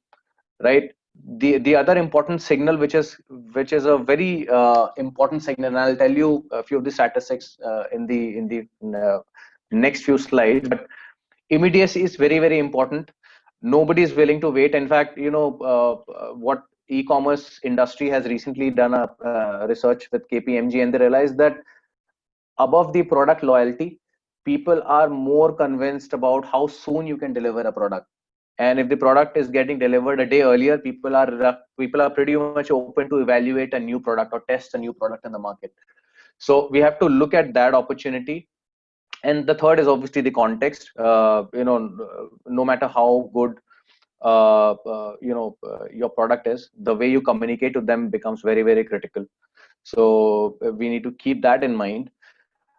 Speaker 4: right? The other important signal, which is a very important signal, and I'll tell you a few of the statistics in the next few slides. But immediacy is very, very important. Nobody is willing to wait. In fact, what e-commerce industry has recently done a research with KPMG, and they realized that above the product loyalty, people are more convinced about how soon you can deliver a product. And if the product is getting delivered a day earlier, people are pretty much open to evaluate a new product or test a new product in the market. So we have to look at that opportunity. And the third is obviously the context. No matter how good your product is, the way you communicate to them becomes very, very critical. So we need to keep that in mind.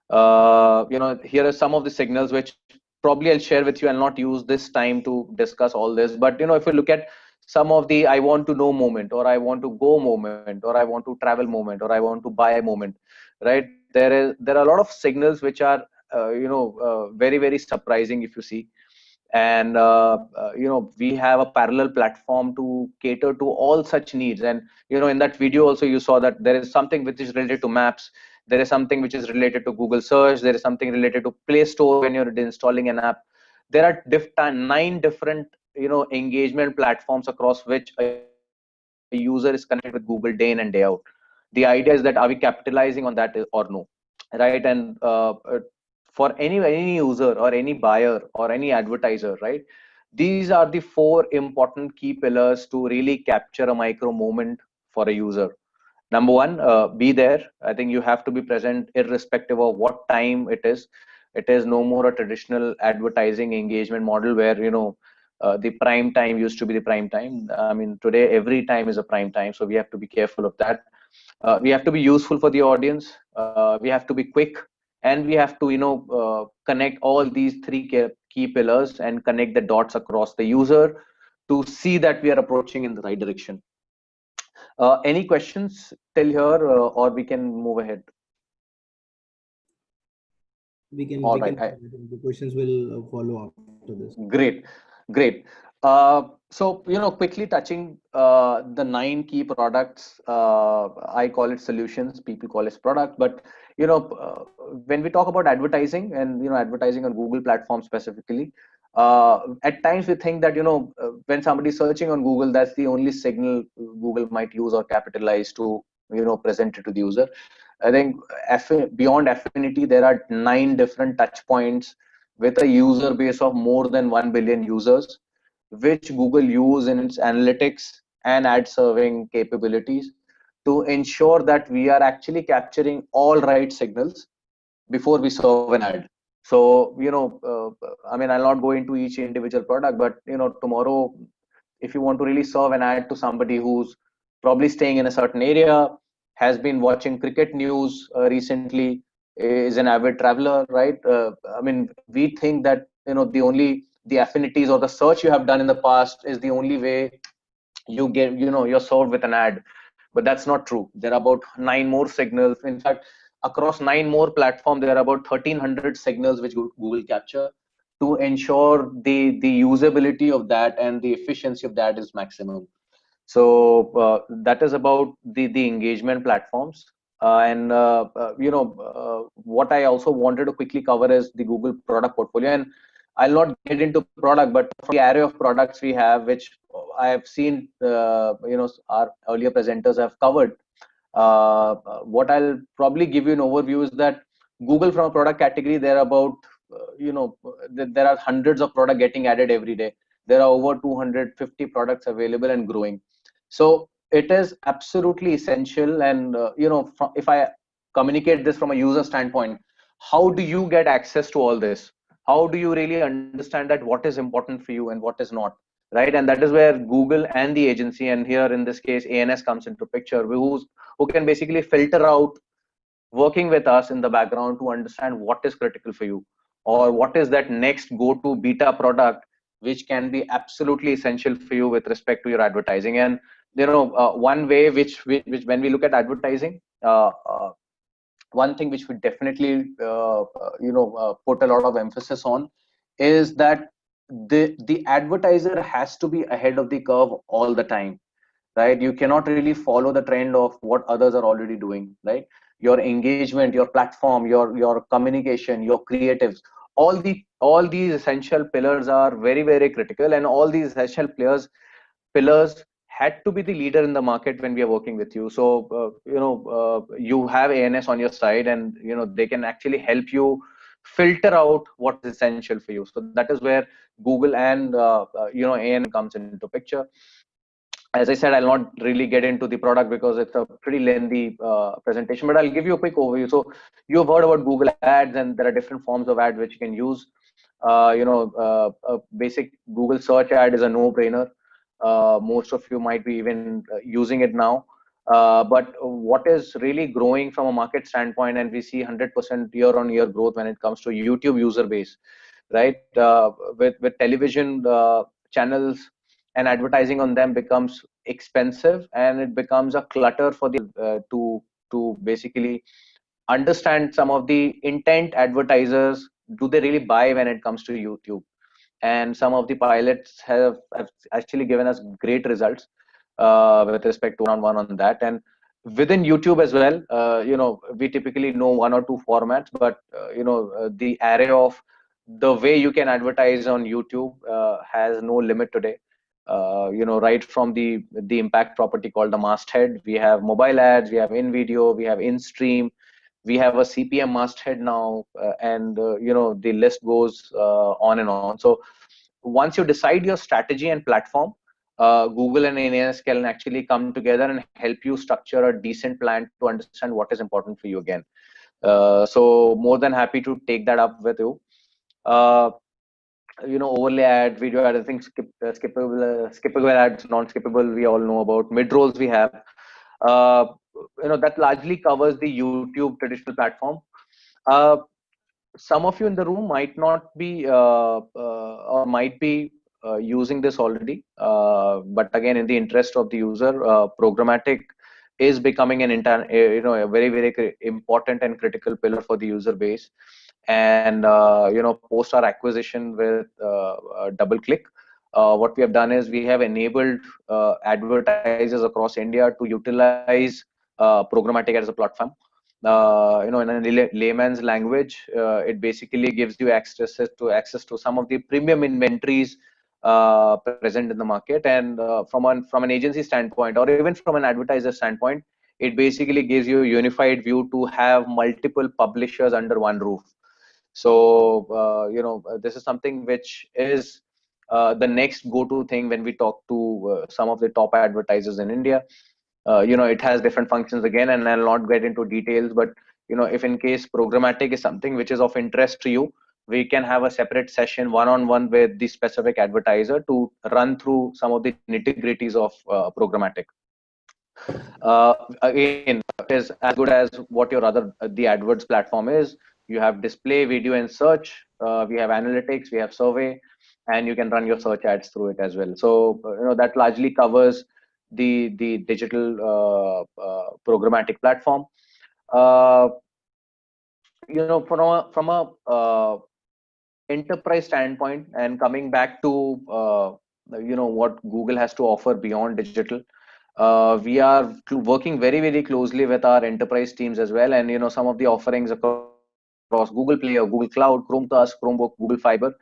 Speaker 4: Here are some of the signals which probably I'll share with you. I'll not use this time to discuss all this, but if you look at some of the I want to know moment, or I want to go moment, or I want to travel moment, or I want to buy moment, right? There are a lot of signals which are very, very surprising if you see. And we have a parallel platform to cater to all such needs. And in that video also you saw that there is something which is related to maps, there is something which is related to Google search, there is something related to Play Store when you're installing an app. There are 9 different engagement platforms across which a user is connected with Google day in and day out. The idea is that are we capitalizing on that or no, right? And for any user or any buyer or any advertiser, right, these are the 4 important key pillars to really capture a micro moment for a user. Number 1, be there. I think you have to be present irrespective of what time it is. It is no more a traditional advertising engagement model where the prime time used to be the prime time. I mean, today every time is a prime time, so we have to be careful of that. We have to be useful for the audience. We have to be quick, and we have to connect all these 3 key pillars and connect the dots across the user to see that we are approaching in the right direction. Any questions till here, or we can move ahead?
Speaker 1: We can.
Speaker 4: All
Speaker 1: we
Speaker 4: right.
Speaker 1: can the questions will follow after this.
Speaker 4: Great. So quickly touching the 9 key products. I call it solutions, people call it product. But when we talk about advertising and advertising on Google platform specifically, at times we think that when somebody is searching on Google, that's the only signal Google might use or capitalize to present it to the user. I think beyond affinity, there are 9 different touch points with a user base of more than 1 billion users, which Google use in its analytics and ad serving capabilities to ensure that we are actually capturing all right signals before we serve an ad. So I mean, I'll not go into each individual product, but tomorrow, if you want to really serve an ad to somebody who's probably staying in a certain area, has been watching cricket news recently, is an avid traveler, right? I mean, we think that the affinities or the search you have done in the past is the only way you get you're served with an ad, but that's not true. There are about 9 more signals. In fact, across 9 more platforms, there are about 1,300 signals which Google capture to ensure the usability of that and the efficiency of that is maximum. So that is about the engagement platforms. What I also wanted to quickly cover is the Google product portfolio. And I'll not get into product, but from the array of products we have, which I have seen, our earlier presenters have covered. What I'll probably give you an overview is that Google from a product category, there are about, there are hundreds of products getting added every day. There are over 250 products available and growing. So it is absolutely essential. And, if I communicate this from a user standpoint, how do you get access to all this? How do you really understand that what is important for you and what is not? Right. And that is where Google and the agency, and here in this case, ANS comes into picture, who can basically filter out, working with us in the background to understand what is critical for you, or what is that next go-to beta product which can be absolutely essential for you with respect to your advertising. And one way which when we look at advertising, one thing which we definitely put a lot of emphasis on is that the advertiser has to be ahead of the curve all the time, right? You cannot really follow the trend of what others are already doing, right? Your engagement, your platform, your communication, your creatives, all these essential pillars are very, very critical, and all these essential pillars had to be the leader in the market when we are working with you. So you have ANS on your side, and they can actually help you filter out what is essential for you. So that is where Google and ANS comes into picture. As I said, I'll not really get into the product because it's a pretty lengthy presentation, but I'll give you a quick overview. So you've heard about Google Ads, and there are different forms of ads which you can use. A basic Google search ad is a no-brainer. Most of you might be even using it now. But what is really growing from a market standpoint, and we see 100% year-on-year growth when it comes to YouTube user base, right? With television channels and advertising on them becomes expensive, and it becomes a clutter for the to basically understand some of the intent advertisers. Do they really buy when it comes to YouTube? And some of the pilots have actually given us great results with respect to one on that. And within YouTube as well, we typically know one or two formats, but the array of the way you can advertise on YouTube has no limit today. Right from the impact property called the masthead, we have mobile ads, we have in video, we have in stream, we have a CPM masthead now, and the list goes on and on. So once you decide your strategy and platform, Google and ANS can actually come together and help you structure a decent plan to understand what is important for you again. So more than happy to take that up with you. Overlay ad, video ad, I think skippable ads, non-skippable, we all know about. Mid-rolls we have. That largely covers the YouTube traditional platform. Some of you in the room might not be or might be using this already, but again, in the interest of the user, programmatic is becoming a very, very important and critical pillar for the user base. And post our acquisition with DoubleClick, what we have done is we have enabled advertisers across India to utilize programmatic as a platform. In a layman's language, it basically gives you access to some of the premium inventories present in the market. And from an agency standpoint, or even from an advertiser standpoint, it basically gives you a unified view to have multiple publishers under one roof. So this is something which is the next go-to thing when we talk to some of the top advertisers in India. It has different functions again, and I'll not get into details, but if in case programmatic is something which is of interest to you, we can have a separate session one-on-one with the specific advertiser to run through some of the nitty-gritties of programmatic. Again, it is as good as what your the AdWords platform is. You have display, video, and search. We have analytics, we have survey, and you can run your search ads through it as well. So that largely covers the digital programmatic platform. From a enterprise standpoint, and coming back to what Google has to offer beyond digital, we are working very, very closely with our enterprise teams as well. And some of the offerings across Google Play or Google Cloud, Chromecast, Chromebook, Google Fiber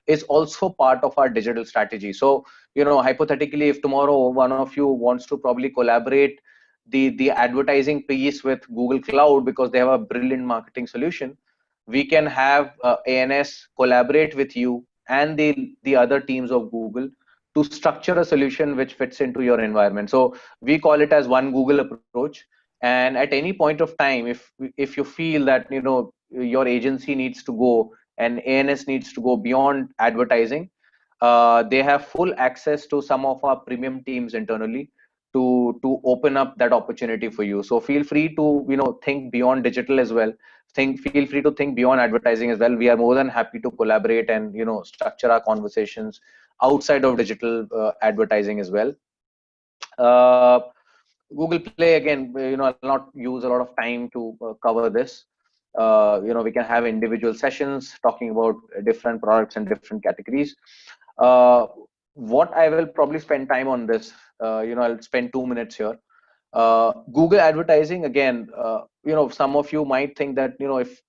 Speaker 4: is also part of our digital strategy. So hypothetically, if tomorrow one of you wants to probably collaborate the advertising piece with Google Cloud because they have a brilliant marketing solution, we can have ANS collaborate with you and the other teams of Google to structure a solution which fits into your environment. So we call it as one Google approach. And at any point of time, if you feel that your agency needs to go and ANS needs to go beyond advertising, they have full access to some of our premium teams internally to open up that opportunity for you. So feel free to think beyond digital as well. Feel free to think beyond advertising as well. We are more than happy to collaborate and structure our conversations outside of digital advertising as well. Google Play, again, I'll not use a lot of time to cover this. We can have individual sessions talking about different products and different categories. What I will probably spend time on this, I'll spend 2 minutes here. Google advertising, again, some of you might think that,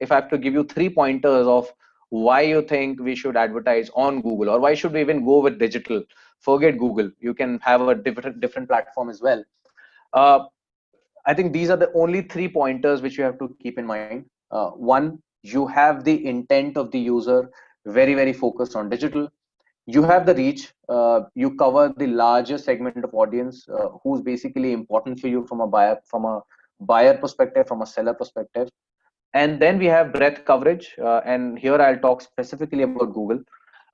Speaker 4: if I have to give you 3 pointers of why you think we should advertise on Google, or why should we even go with digital, forget Google, you can have a different platform as well. I think these are the only 3 pointers which you have to keep in mind. One, you have the intent of the user very, very focused on digital. You have the reach. You cover the larger segment of audience who's basically important for you from a buyer perspective, from a seller perspective. And then we have breadth coverage. And here I'll talk specifically about Google.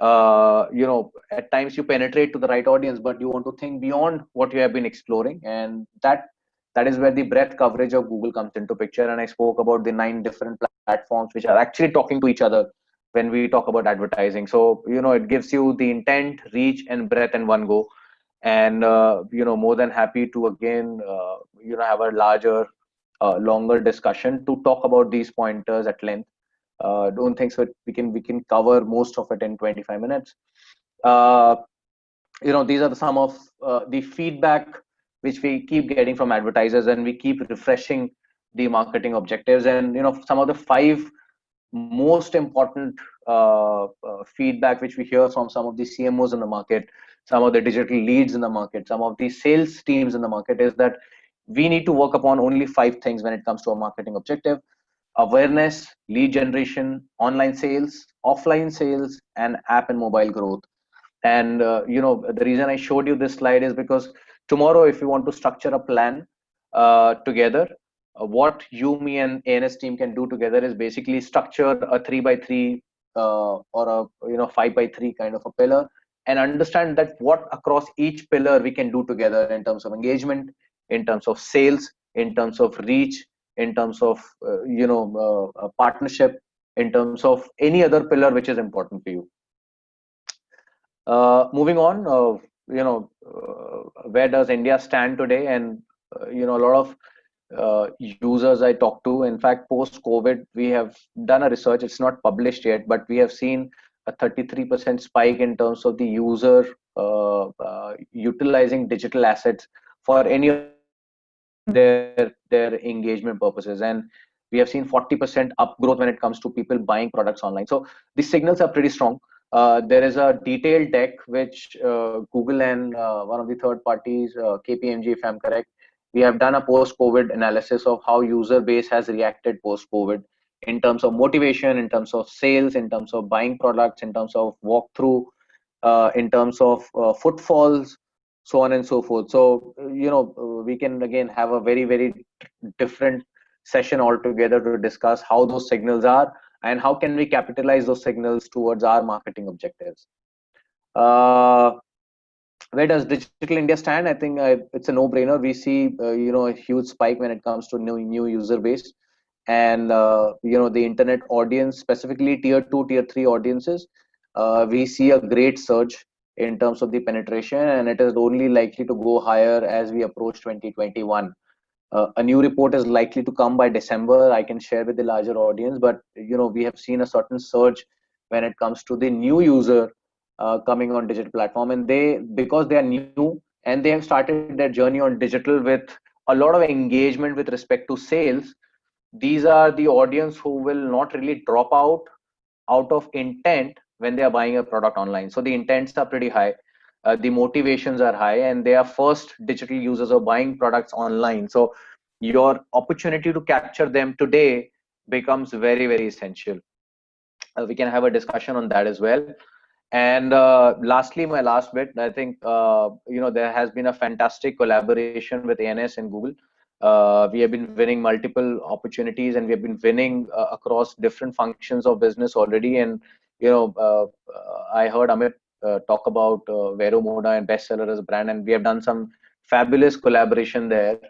Speaker 4: At times you penetrate to the right audience, but you want to think beyond what you have been exploring, and that is where the breadth coverage of Google comes into picture. And I spoke about the 9 different platforms which are actually talking to each other when we talk about advertising. So it gives you the intent, reach, and breadth in one go. And more than happy to again have a larger longer discussion to talk about these pointers at length. Don't think so we can cover most of it in 25 minutes. These are some of the feedback which we keep getting from advertisers, and we keep refreshing the marketing objectives. And some of the 5 most important feedback which we hear from some of the CMOs in the market, some of the digital leads in the market, some of the sales teams in the market, is that we need to work upon only 5 things when it comes to a marketing objective: awareness, lead generation, online sales, offline sales, and app and mobile growth. And the reason I showed you this slide is because tomorrow, if you want to structure a plan together, what you, me, and ANS team can do together is basically structure a 3x3 or a 5x3 kind of a pillar, and understand that what across each pillar we can do together in terms of engagement, in terms of sales, in terms of reach, in terms of partnership, in terms of any other pillar which is important for you. Moving on, where does India stand today? And a lot of users I talk to, in fact, post-COVID, we have done a research. It's not published yet, but we have seen a 33% spike in terms of the user utilizing digital assets for any of their engagement purposes. And we have seen 40% up growth when it comes to people buying products online. So the signals are pretty strong. There is a detailed deck which Google and one of the third parties, KPMG, if I'm correct, we have done a post-COVID analysis of how user base has reacted post-COVID in terms of motivation, in terms of sales, in terms of buying products, in terms of walkthrough, in terms of footfalls, so on and so forth. So we can again have a very, very different session altogether to discuss how those signals are and how can we capitalize those signals towards our marketing objectives. Where does Digital India stand? I think it's a no-brainer. We see a huge spike when it comes to new user base, and the internet audience, specifically tier 2, tier 3 audiences. We see a great surge in terms of the penetration, and it is only likely to go higher as we approach 2021. A new report is likely to come by December. I can share with the larger audience, but we have seen a certain surge when it comes to the new user coming on digital platform, and because they are new and they have started their journey on digital with a lot of engagement with respect to sales. These are the audience who will not really drop out of intent when they are buying a product online. So the intents are pretty high, the motivations are high, and they are first digital users of buying products online. So your opportunity to capture them today becomes very, very essential. we can have a discussion on that as well. And lastly, my last bit, I think there has been a fantastic collaboration with ANS and Google. We have been winning multiple opportunities, and we have been winning across different functions of business already. And I heard Amit talk about Vero Moda and Bestseller as a brand, and we have done some fabulous collaboration there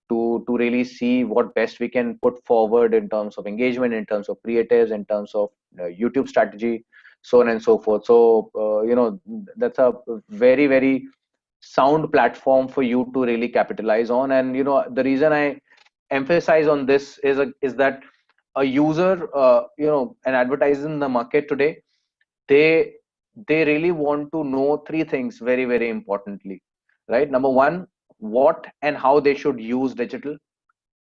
Speaker 4: to really see what best we can put forward in terms of engagement, in terms of creatives, in terms of YouTube strategy, so on and so forth. So that's a very, very sound platform for you to really capitalize on. And the reason I emphasize on this is that a user, an advertiser in the market today, they really want to know three things very, very importantly, right? Number one, what and how they should use digital.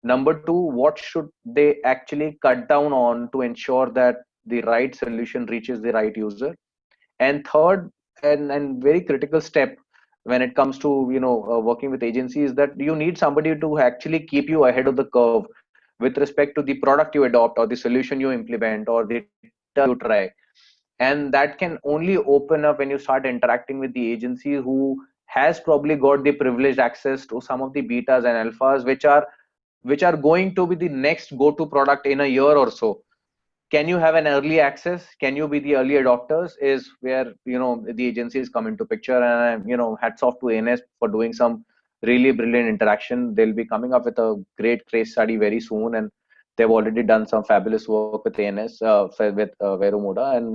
Speaker 4: Number two, what should they actually cut down on to ensure that the right solution reaches the right user. And third, and very critical step when it comes to working with agencies, that you need somebody to actually keep you ahead of the curve with respect to the product you adopt, or the solution you implement, or the you try. And that can only open up when you start interacting with the agency who has probably got the privileged access to some of the betas and alphas, which are going to be the next go-to product in a year or so. Can you have an early access? Can you be the early adopters? Is where the agencies come into picture. And hats off to ANS for doing some really brilliant interaction. They'll be coming up with a great case study very soon, and they've already done some fabulous work with ANS, with Vero Moda. And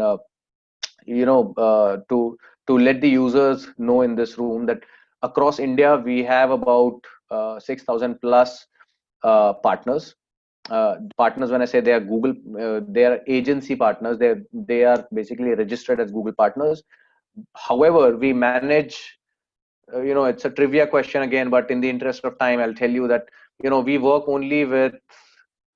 Speaker 4: to let the users know in this room that across India we have about 6,000 plus partners. Partners, when I say they are Google, they are agency partners. They are basically registered as Google partners. However, we manage, it's a trivia question again, but in the interest of time, I'll tell you that we work only with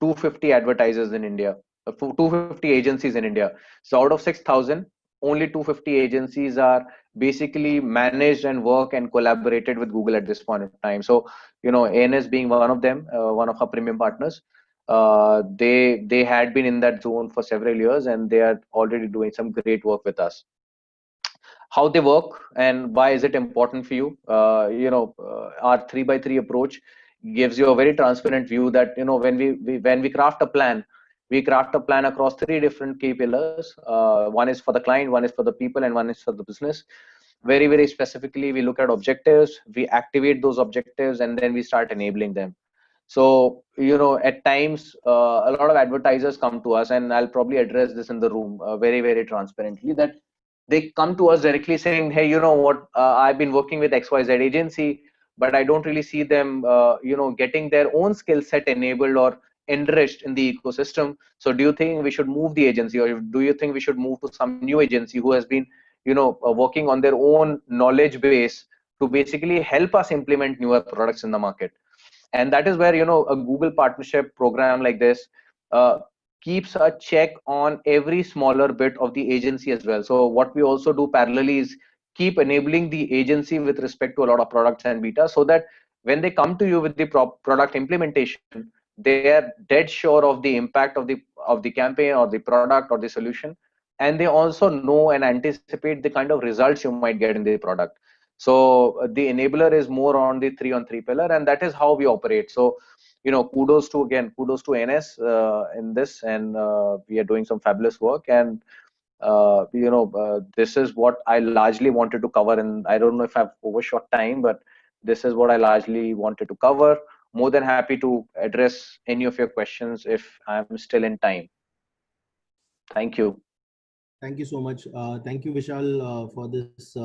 Speaker 4: 250 advertisers in India, 250 agencies in India. So out of 6,000, only 250 agencies are basically managed and work and collaborated with Google at this point in time. So ANS being one of them, one of our premium partners, they had been in that zone for several years, and they are already doing some great work with us. How they work and why is it important for you? Our 3x3 approach gives you a very transparent view that when we craft a plan, we craft a plan across three different key pillars. One is for the client, one is for the people, and one is for the business. Very, very specifically, we look at objectives, we activate those objectives, and then we start enabling them. So at times a lot of advertisers come to us, and I'll probably address this in the room very, very transparently, that they come to us directly saying, hey, you know what, I've been working with XYZ agency, but I don't really see them getting their own skill set enabled or enriched in the ecosystem. So do you think we should move the agency, or do you think we should move to some new agency who has been working on their own knowledge base to basically help us implement newer products in the market? And that is where a Google partnership program like this keeps a check on every smaller bit of the agency as well. So what we also do parallelly is keep enabling the agency with respect to a lot of products and beta, so that when they come to you with the product implementation, they are dead sure of the impact of the campaign or the product or the solution, and they also know and anticipate the kind of results you might get in the product. So the enabler is more on the 3-on-3 pillar, and that is how we operate. So kudos to ANS in this, and we are doing some fabulous work. And this is what I largely wanted to cover, and I don't know if I've overshot time, but this is what I largely wanted to cover. More than happy to address any of your questions if I'm still in time. Thank you.
Speaker 1: Thank you so much. Thank you, Vishal, for this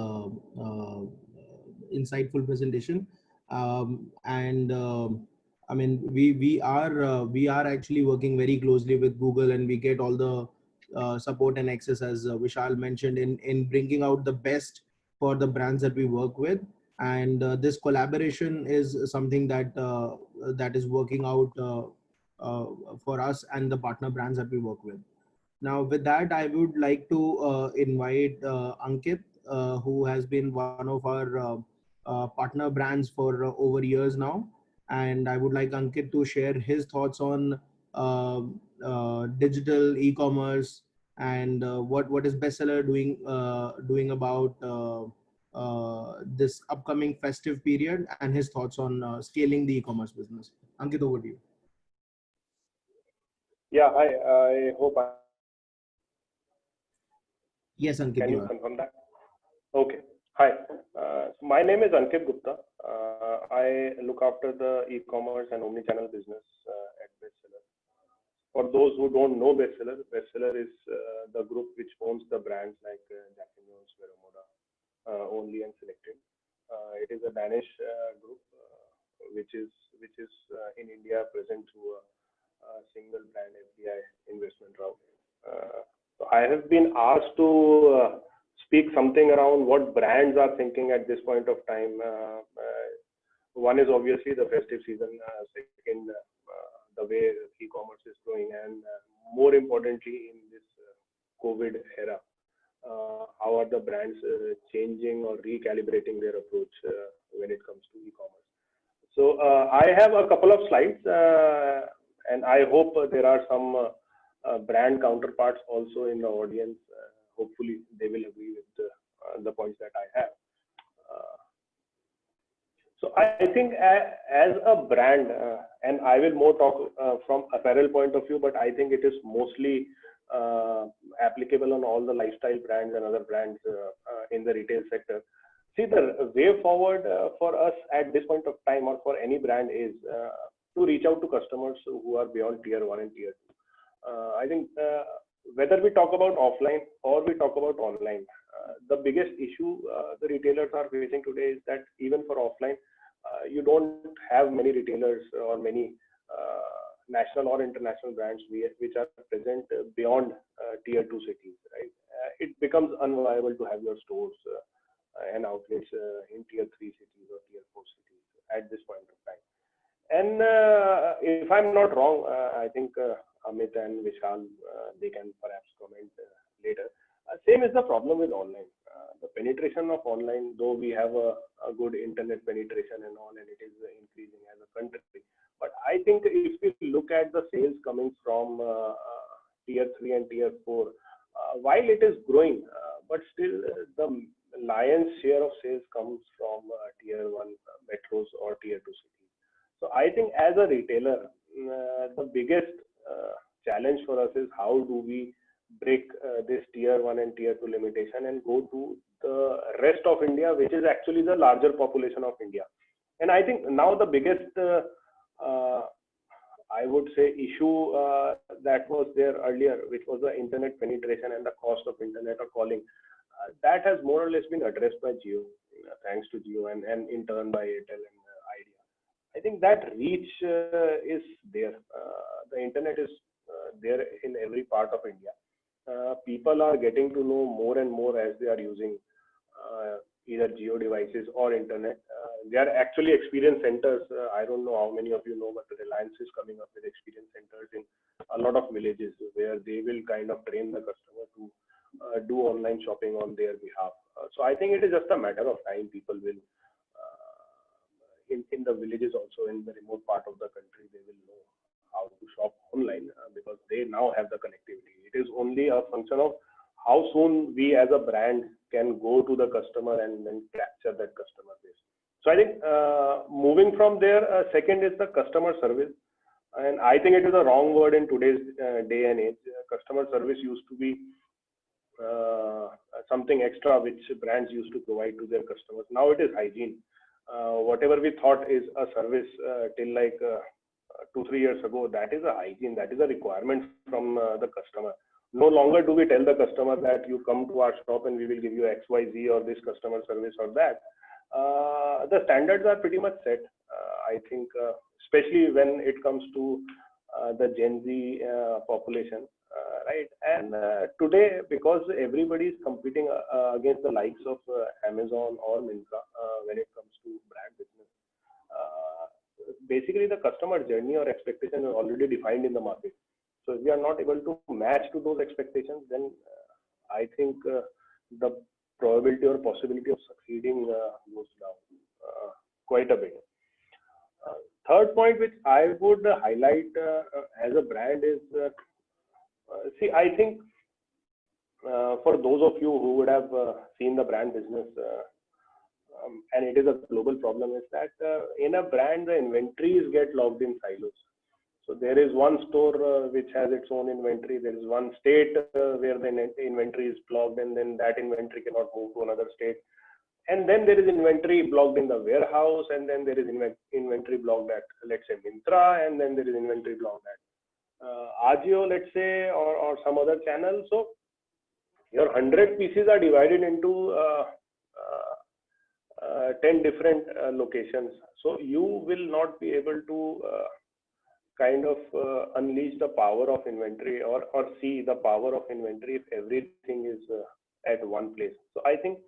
Speaker 1: insightful presentation. I mean, we are actually working very closely with Google, and we get all the support and access, as Vishal mentioned, in bringing out the best for the brands that we work with. And this collaboration is something that that is working out for us and the partner brands that we work with. Now, with that, I would like to invite Ankit, who has been one of our partner brands for over years now. And I would like Ankit to share his thoughts on digital e-commerce and what is bestseller doing about this upcoming festive period, and his thoughts on scaling the e-commerce business. Ankit, over to you.
Speaker 5: Yeah, I hope I
Speaker 1: Yes, Ankit,
Speaker 5: can
Speaker 1: you
Speaker 5: you
Speaker 1: are.
Speaker 5: confirm that? Okay. Hi. My name is Ankit Gupta. I look after the e-commerce and omni-channel business at Bestseller. For those who don't know Bestseller, Bestseller is the group which owns the brands like Jack and Jones, Vero Moda, Only and Selected. It is a Danish group which is in India present through a single brand FDI investment route. So I have been asked to speak something around what brands are thinking at this point of time. One is obviously the festive season. Second, the way e-commerce is growing, and more importantly, in this COVID era, how are the brands changing or recalibrating their approach when it comes to e-commerce? So I have a couple of slides, and I hope there are some brand counterparts also in the audience. Hopefully, they will agree with the points that I have. So I think as a brand, and I will more talk from apparel point of view, but I think it is mostly applicable on all the lifestyle brands and other brands in the retail sector. See, the way forward for us at this point of time, or for any brand, is to reach out to customers who are beyond tier 1 and tier 2. I think whether we talk about offline or we talk about online, the biggest issue the retailers are facing today is that even for offline, you don't have many retailers or many national or international brands which are present beyond tier 2 cities, right? It becomes unviable to have your stores and outlets in tier 3 cities or tier 4 cities at this point of time. And if I'm not wrong, I think Amit and Vishal, they can perhaps comment later. Same is the problem with online. The penetration of online, though we have a good internet penetration and all, and it is increasing as a country. But I think if we look at the sales coming from tier 3 and tier 4, while it is growing, but still the lion's share of sales comes from tier 1 metros or tier 2 cities. So I think as a retailer, the biggest challenge for us is how do we break this tier 1 and tier 2 limitation and go to the rest of India, which is actually the larger population of India. And I think now the biggest, I would say, issue that was there earlier, which was the internet penetration and the cost of internet or calling, that has more or less been addressed by Jio, thanks to Jio, and in turn by Airtel and Idea. I think that reach is there. The internet is there in every part of India. People are getting to know more and more as they are using either Jio devices or internet. They are actually experience centers. I don't know how many of you know, but the Reliance is coming up with experience centers in a lot of villages where they will kind of train the customer to do online shopping on their behalf. So I think it is just a matter of time. People will, in the villages also, in the remote part of the country, they will know how to shop online because they now have the connectivity. It is only a function of how soon we as a brand can go to the customer and then capture that customer base. So I think moving from there, second is the customer service. And I think it is a wrong word in today's day and age. Customer service used to be something extra which brands used to provide to their customers. Now it is hygiene. Whatever we thought is a service till like 2-3 years ago, that is a hygiene, that is a requirement from the customer. No longer do we tell the customer that you come to our shop and we will give you XYZ or this customer service or that. The standards are pretty much set. I think, especially when it comes to the Gen Z population, right? And today, because everybody is competing against the likes of Amazon or Myntra when it comes to brand business, basically the customer journey or expectation is already defined in the market. So if we are not able to match to those expectations, then I think the probability or possibility of succeeding goes down quite a bit. Third point which I would highlight as a brand is, see, I think for those of you who would have seen the brand business, and it is a global problem, is that in a brand, the inventories get logged in silos. So there is one store which has its own inventory. There is one state where the inventory is blocked, and then that inventory cannot move to another state. And then there is inventory blocked in the warehouse, and then there is inventory blocked at, let's say, Myntra, and then there is inventory blocked at Ajio, let's say, or some other channel. So your 100 pieces are divided into 10 different locations. So you will not be able to kind of unleash the power of inventory or see the power of inventory if everything is at one place. So I think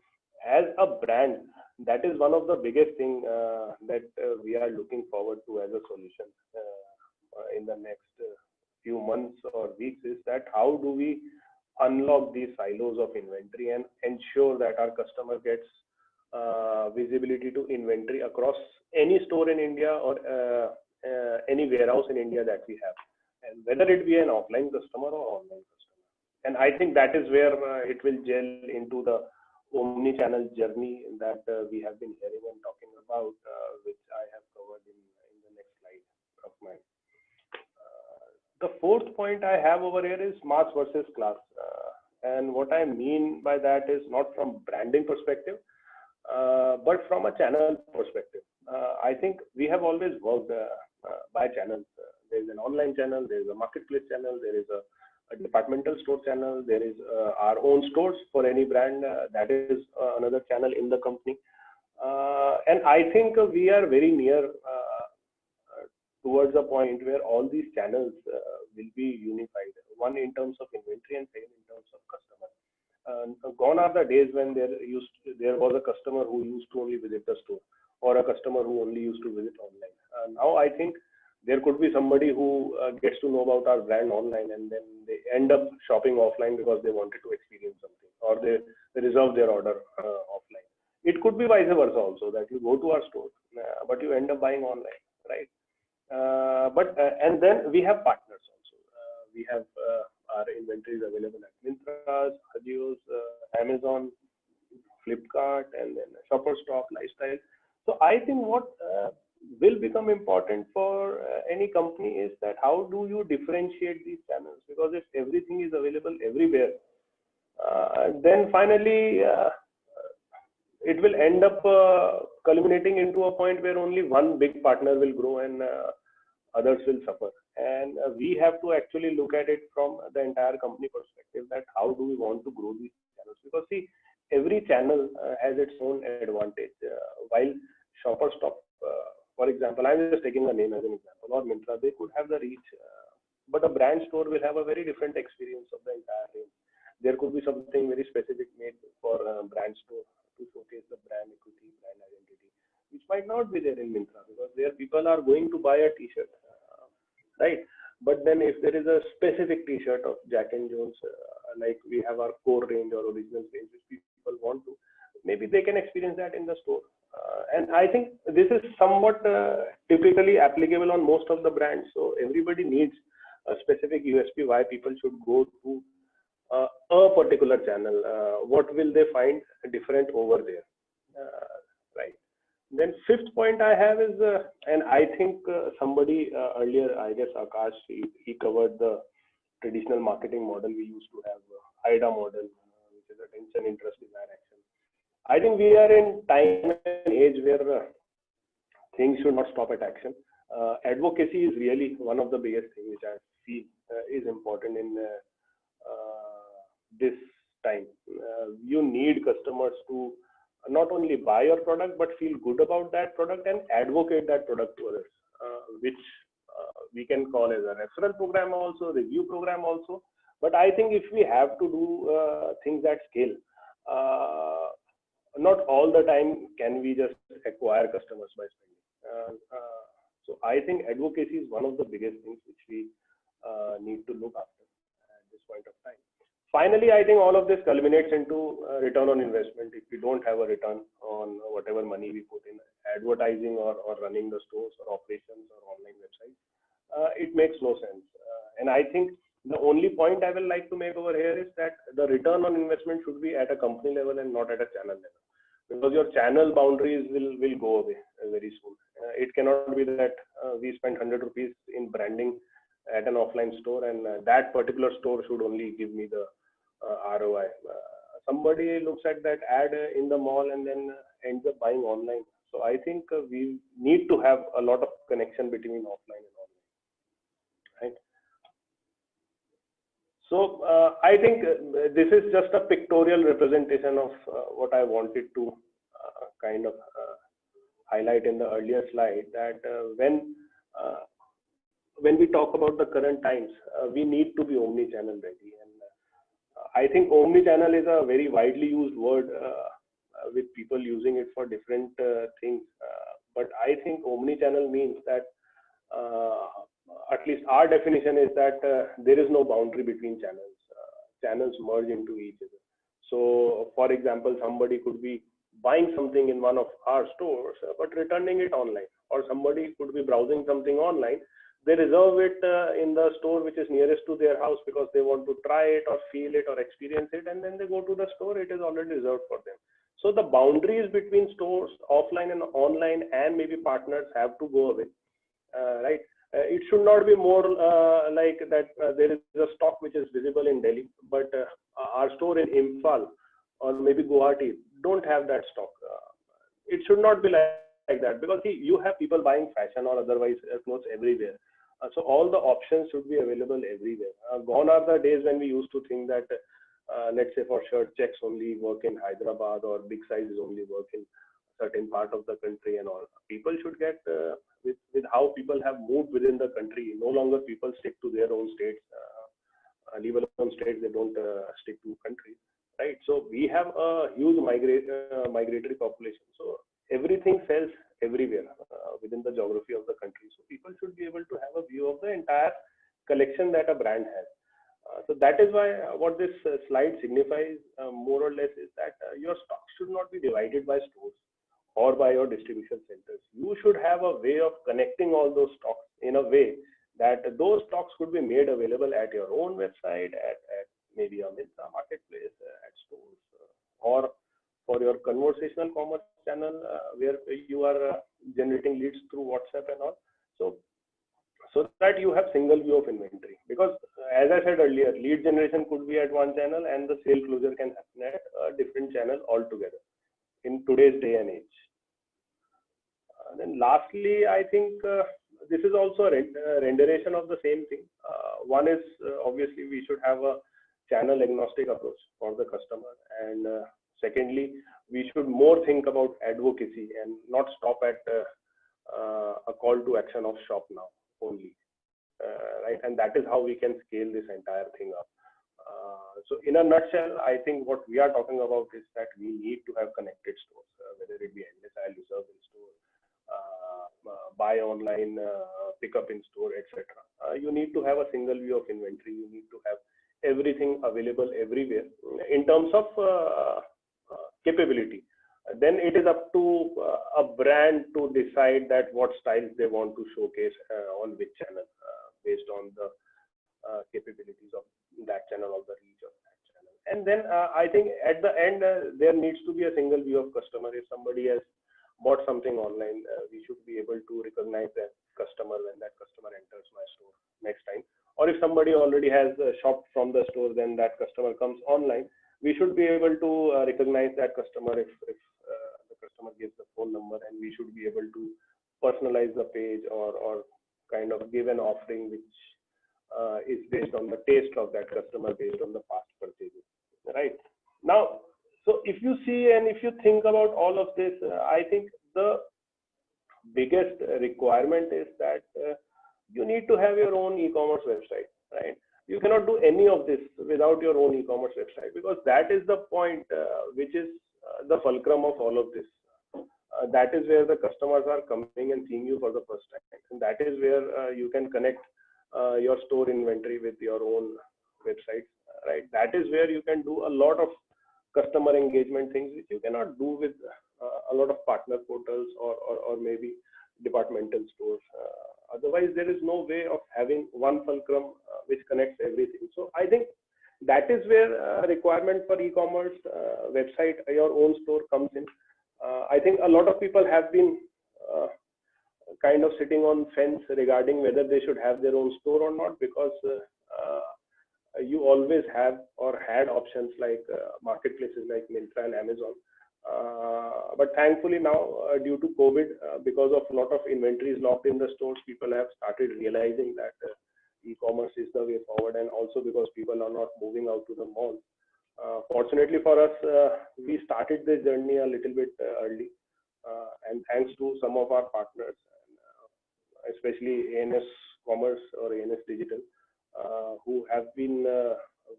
Speaker 5: as a brand, that is one of the biggest thing that we are looking forward to as a solution in the next few months or weeks, is that how do we unlock these silos of inventory and ensure that our customer gets visibility to inventory across any store in India or any warehouse in India that we have, and whether it be an offline customer or online customer. And I think that is where it will gel into the omni-channel journey that we have been hearing and talking about, which I have covered in the next slide of mine. The fourth point I have over here is mass versus class. And what I mean by that is not from branding perspective, but from a channel perspective. I think we have always worked by channels. There is an online channel, there is a marketplace channel, there is a departmental store channel, there is our own stores for any brand, that is another channel in the company. And I think we are very near towards a point where all these channels will be unified, one in terms of inventory and second in terms of customer. Gone are the days when there was a customer who used to only visit the store, or a customer who only used to visit online. Now I think there could be somebody who gets to know about our brand online, and then they end up shopping offline because they wanted to experience something, or they reserve their order offline. It could be vice versa also, that you go to our store, but you end up buying online, right? And then we have partners also. We have our inventories available at Myntra's, Ajio's, Amazon, Flipkart, and then Shopperstock, Lifestyle. So I think what will become important for any company is that how do you differentiate these channels? Because if everything is available everywhere, then finally it will end up culminating into a point where only one big partner will grow and others will suffer. And we have to actually look at it from the entire company perspective, that how do we want to grow these channels? Because see, every channel has its own advantage. While Shopperstock, for example, I'm just taking a name as an example, or Myntra, they could have the reach, but a brand store will have a very different experience of the entire range. There could be something very specific made for a brand store to showcase the brand equity, brand identity, which might not be there in Myntra, because there people are going to buy a t-shirt, right? But then if there is a specific t-shirt of Jack and Jones, like we have our core range or original range, which people want to, maybe they can experience that in the store. And I think this is somewhat typically applicable on most of the brands. So everybody needs a specific USP why people should go to a particular channel. What will they find different over there, right? Then fifth point I have is, and I think somebody earlier, I guess Akash, he covered the traditional marketing model we used to have, IDA model, which is attention, interest, desire, action. I think we are in time and age where things should not stop at action. Advocacy is really one of the biggest things which I feel is important in this time. You need customers to not only buy your product, but feel good about that product and advocate that product to others, which we can call as a referral program also, review program also. But I think if we have to do things at scale, not all the time can we just acquire customers by spending. So I think advocacy is one of the biggest things which we need to look after at this point of time. Finally, I think all of this culminates into return on investment. If we don't have a return on whatever money we put in advertising or running the stores or operations or online websites, it makes no sense. And I think The only point I will like to make over here is that the return on investment should be at a company level and not at a channel level, because your channel boundaries will go away very soon. It cannot be that we spend 100 rupees in branding at an offline store and that particular store should only give me the ROI. Somebody looks at that ad in the mall and then ends up buying online. So I think we need to have a lot of connection between offline and online, right? So I think this is just a pictorial representation of what I wanted to kind of highlight in the earlier slide, that when we talk about the current times, we need to be omni-channel ready. And I think omni-channel is a very widely used word with people using it for different things. But I think omni-channel means that at least our definition is that there is no boundary between channels. Channels merge into each other. So, for example, somebody could be buying something in one of our stores but returning it online, or somebody could be browsing something online. They reserve it in the store which is nearest to their house because they want to try it or feel it or experience it, and then they go to the store. It is already reserved for them. So the boundaries between stores, offline and online, and maybe partners have to go away, right? It should not be more like that there is a stock which is visible in Delhi, but our store in Imphal or maybe Guwahati don't have that stock. It should not be like that, because you have people buying fashion or otherwise clothes everywhere. So all the options should be available everywhere. Gone are the days when we used to think that, let's say for shirt, checks only work in Hyderabad or big sizes only work in certain part of the country and all. People should get with how people have moved within the country. No longer people stick to their own states. Leave alone states, they don't stick to countries, right? So we have a huge migratory population. So everything sells everywhere within the geography of the country. So people should be able to have a view of the entire collection that a brand has. So that is why what this slide signifies more or less is that your stock should not be divided by stores or by your distribution centers. You should have a way of connecting all those stocks in a way that those stocks could be made available at your own website, at maybe a Myntra marketplace, at stores, or for your conversational commerce channel where you are generating leads through WhatsApp and all. So that you have single view of inventory, because as I said earlier, lead generation could be at one channel and the sale closure can happen at a different channel altogether in today's day and age. Then lastly, I think this is also a renderation of the same thing. One is obviously we should have a channel agnostic approach for the customer, and secondly, we should more think about advocacy and not stop at a call to action of shop now only, right? And that is how we can scale this entire thing up. So in a nutshell, I think what we are talking about is that we need to have connected stores, whether it be endless aisle, reserve in store, buy online, pick up in store, etc. You need to have a single view of inventory. You need to have everything available everywhere in terms of capability. Then it is up to a brand to decide that what styles they want to showcase on which channel based on the capabilities of that channel or the reach of that channel. And then I think at the end there needs to be a single view of customer. If somebody has bought something online, we should be able to recognize that customer when that customer enters my store next time. Or if somebody already has shopped from the store, then that customer comes online, we should be able to recognize that customer if the customer gives the phone number, and we should be able to personalize the page or kind of give an offering which is based on the taste of that customer, based on the past purchases, right? Now, so if you see and if you think about all of this, I think the biggest requirement is that you need to have your own e-commerce website, right? You cannot do any of this without your own e-commerce website, because that is the point which is the fulcrum of all of this. That is where the customers are coming and seeing you for the first time, and that is where you can connect your store inventory with your own website, right? That is where you can do a lot of customer engagement things which you cannot do with a lot of partner portals or maybe departmental stores Otherwise, there is no way of having one fulcrum which connects everything. So I think that is where requirement for e-commerce website, your own store comes in. I think a lot of people have been kind of sitting on fence regarding whether they should have their own store or not, because you always have or had options like marketplaces like Myntra and Amazon. But thankfully now, due to COVID, because of a lot of inventories locked in the stores, people have started realizing that e-commerce is the way forward, and also because people are not moving out to the mall. Fortunately for us, we started this journey a little bit early, and thanks to some of our partners, especially ANS Commerce or ANS Digital, who have been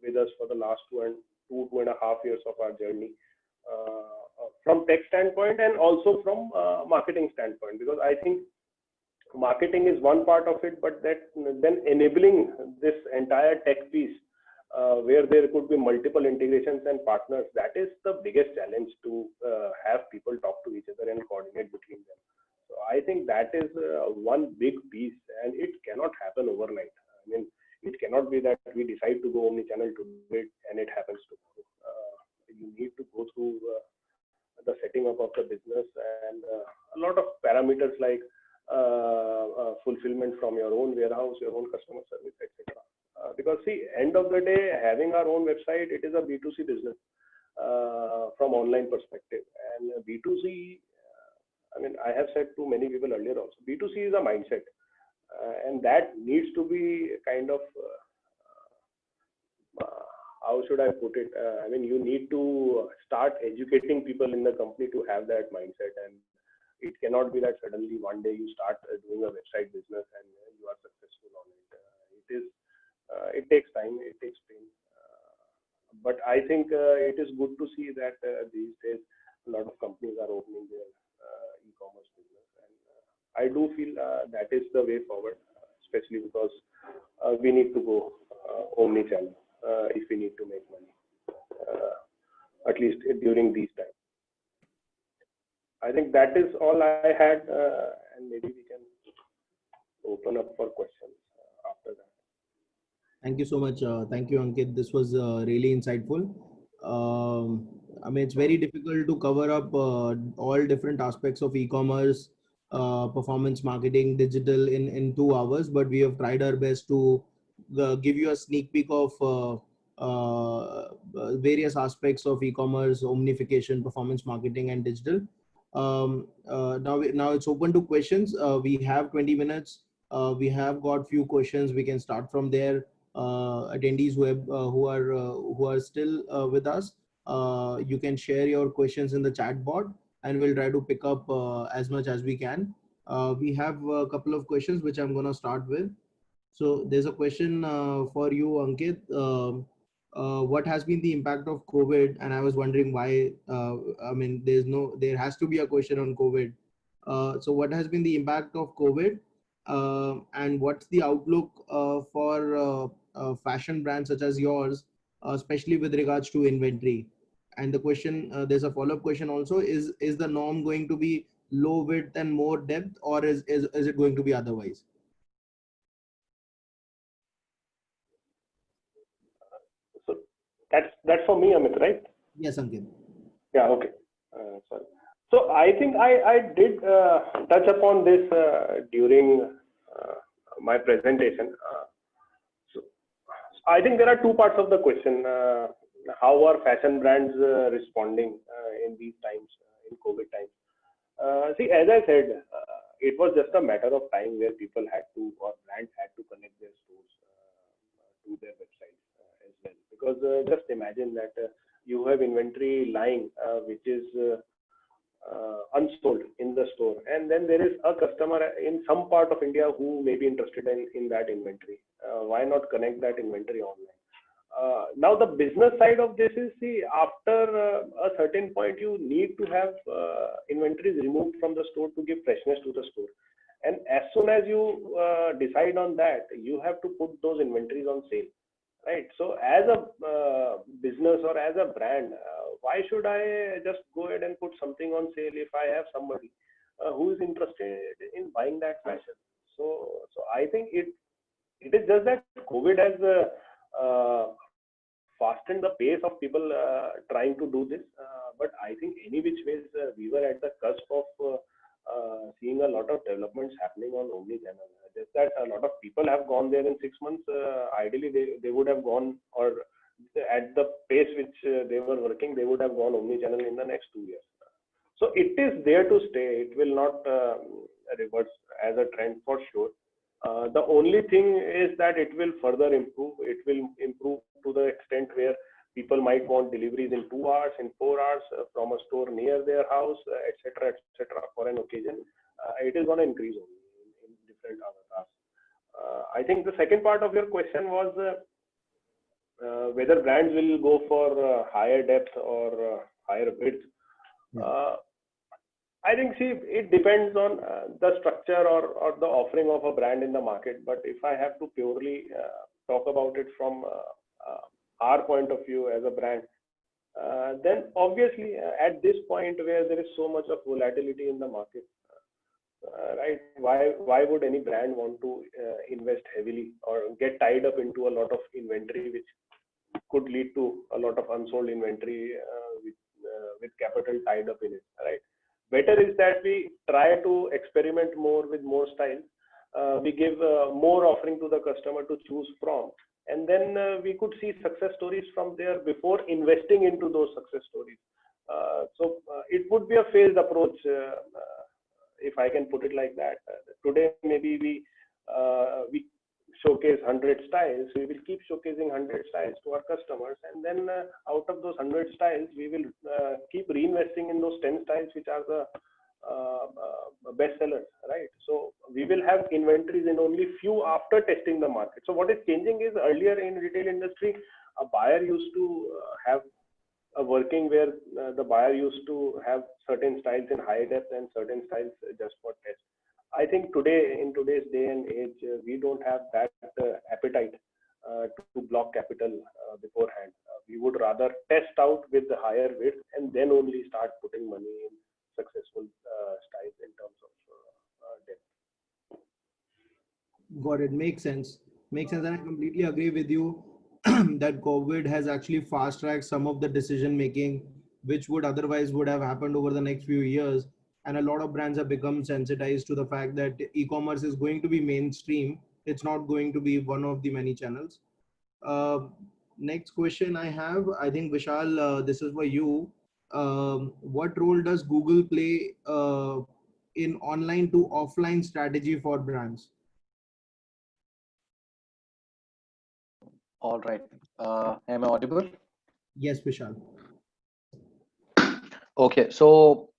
Speaker 5: with us for the last 2.5 years of our journey, from tech standpoint and also from marketing standpoint, because I think marketing is one part of it, but that then enabling this entire tech piece, where there could be multiple integrations and partners, that is the biggest challenge, to have people talk to each other and coordinate between them. So I think that is one big piece, and it cannot happen overnight. I mean, it cannot be that we decide to go omnichannel today and it happens tomorrow. You need to go through the setting up of the business and a lot of parameters like fulfillment from your own warehouse, your own customer service, etc. Because see, end of the day, having our own website, it is a B2C business from online perspective, and B2C. I mean, I have said to many people earlier also, B2C is a mindset, and that needs to be kind of, how should I put it? I mean, you need to start educating people in the company to have that mindset, and it cannot be that suddenly one day you start doing a website business and you are successful on it. It takes time, it takes pain, but I think it is good to see that these days a lot of companies are opening their e-commerce business, and I do feel that is the way forward, especially because we need to go omni-channel if we need to make money, at least during these times. I think that is all I had, and maybe we can open up for questions after that.
Speaker 1: Thank you so much. Thank you, Ankit. This was really insightful. I mean, it's very difficult to cover up all different aspects of e-commerce, performance marketing, digital in 2 hours, but we have tried our best to give you a sneak peek of various aspects of e-commerce, omnification, performance marketing, and digital. Now it's open to questions. We have 20 minutes. We have got few questions. We can start from there. Attendees who are still with us, you can share your questions in the chat board, and we'll try to pick up as much as we can. We have a couple of questions which I'm going to start with. So there's a question for you, Ankit. What has been the impact of COVID? And I was wondering why. I mean, there has to be a question on COVID. So what has been the impact of COVID? And what's the outlook for fashion brands such as yours, especially with regards to inventory? And the question, there's a follow-up question also: is the norm going to be low width and more depth, or is it going to be otherwise?
Speaker 5: So that's for me, Amit, right?
Speaker 1: Yes, Ankit.
Speaker 5: Yeah. Okay. Sorry. So I think I did touch upon this during my presentation. So I think there are two parts of the question. How are fashion brands responding in these times, in COVID times? See, as I said, it was just a matter of time where people had to, or brands had to connect their stores to their websites as well. Because just imagine that you have inventory lying which is unsold in the store, and then there is a customer in some part of India who may be interested in that inventory. Why not connect that inventory online? Now the business side of this is, see, after a certain point you need to have inventories removed from the store to give freshness to the store, and as soon as you decide on that, you have to put those inventories on sale, right? So as a business or as a brand, why should I just go ahead and put something on sale if I have somebody who is interested in buying that fashion? So I think it is just that COVID has fastened the pace of people trying to do this. But I think any which ways we were at the cusp of seeing a lot of developments happening on omni-channel. Just that a lot of people have gone there in 6 months. Ideally, they would have gone, or at the pace which they were working, they would have gone omni-channel in the next 2 years. So it is there to stay. It will not reverse as a trend for sure. The only thing is that it will further improve. It will improve to the extent where people might want deliveries in 2 hours, in 4 hours from a store near their house, etc., etc. for an occasion. It is going to increase only in different avatars. I think the second part of your question was whether brands will go for higher depth or higher width. I think, see, it depends on the structure or the offering of a brand in the market. But if I have to purely talk about it from our point of view as a brand, then obviously at this point where there is so much of volatility in the market, right? Why would any brand want to invest heavily or get tied up into a lot of inventory, which could lead to a lot of unsold inventory with capital tied up in it, right? Better is that we try to experiment more with more styles. We give more offering to the customer to choose from, and then we could see success stories from there before investing into those success stories. So it would be a phased approach, if I can put it like that. Today maybe we showcase 100 styles. We will keep showcasing 100 styles to our customers, and then out of those 100 styles, we will keep reinvesting in those 10 styles which are the best sellers, right? So we will have inventories in only few after testing the market. So what is changing is, earlier in retail industry, a buyer used to have a working where the buyer used to have certain styles in high depth and certain styles just for test. I think today, in today's day and age, we don't have that appetite to block capital beforehand. We would rather test out with the higher width and then only start putting money in successful styles in terms of depth.
Speaker 1: Got it. Makes sense. Makes sense. And I completely agree with you that COVID has actually fast tracked some of the decision making, which would otherwise would have happened over the next few years. And a lot of brands have become sensitized to the fact that e-commerce is going to be mainstream. It's not going to be one of the many channels. Next question I have, I think Vishal, this is for you. What role does Google play in online to offline strategy for brands?
Speaker 4: All right. Am I audible?
Speaker 1: Yes, Vishal.
Speaker 4: Okay, so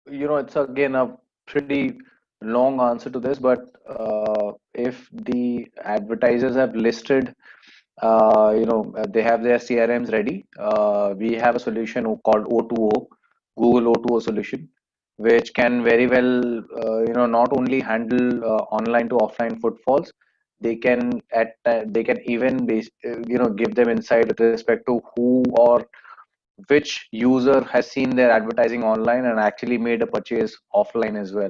Speaker 4: it's again a pretty long answer to this, but if the advertisers have listed, they have their CRMs ready. We have a solution called O2O, Google O2O solution, which can very well, not only handle online to offline footfalls. They can even give them insight with respect to who or which user has seen their advertising online and actually made a purchase offline as well.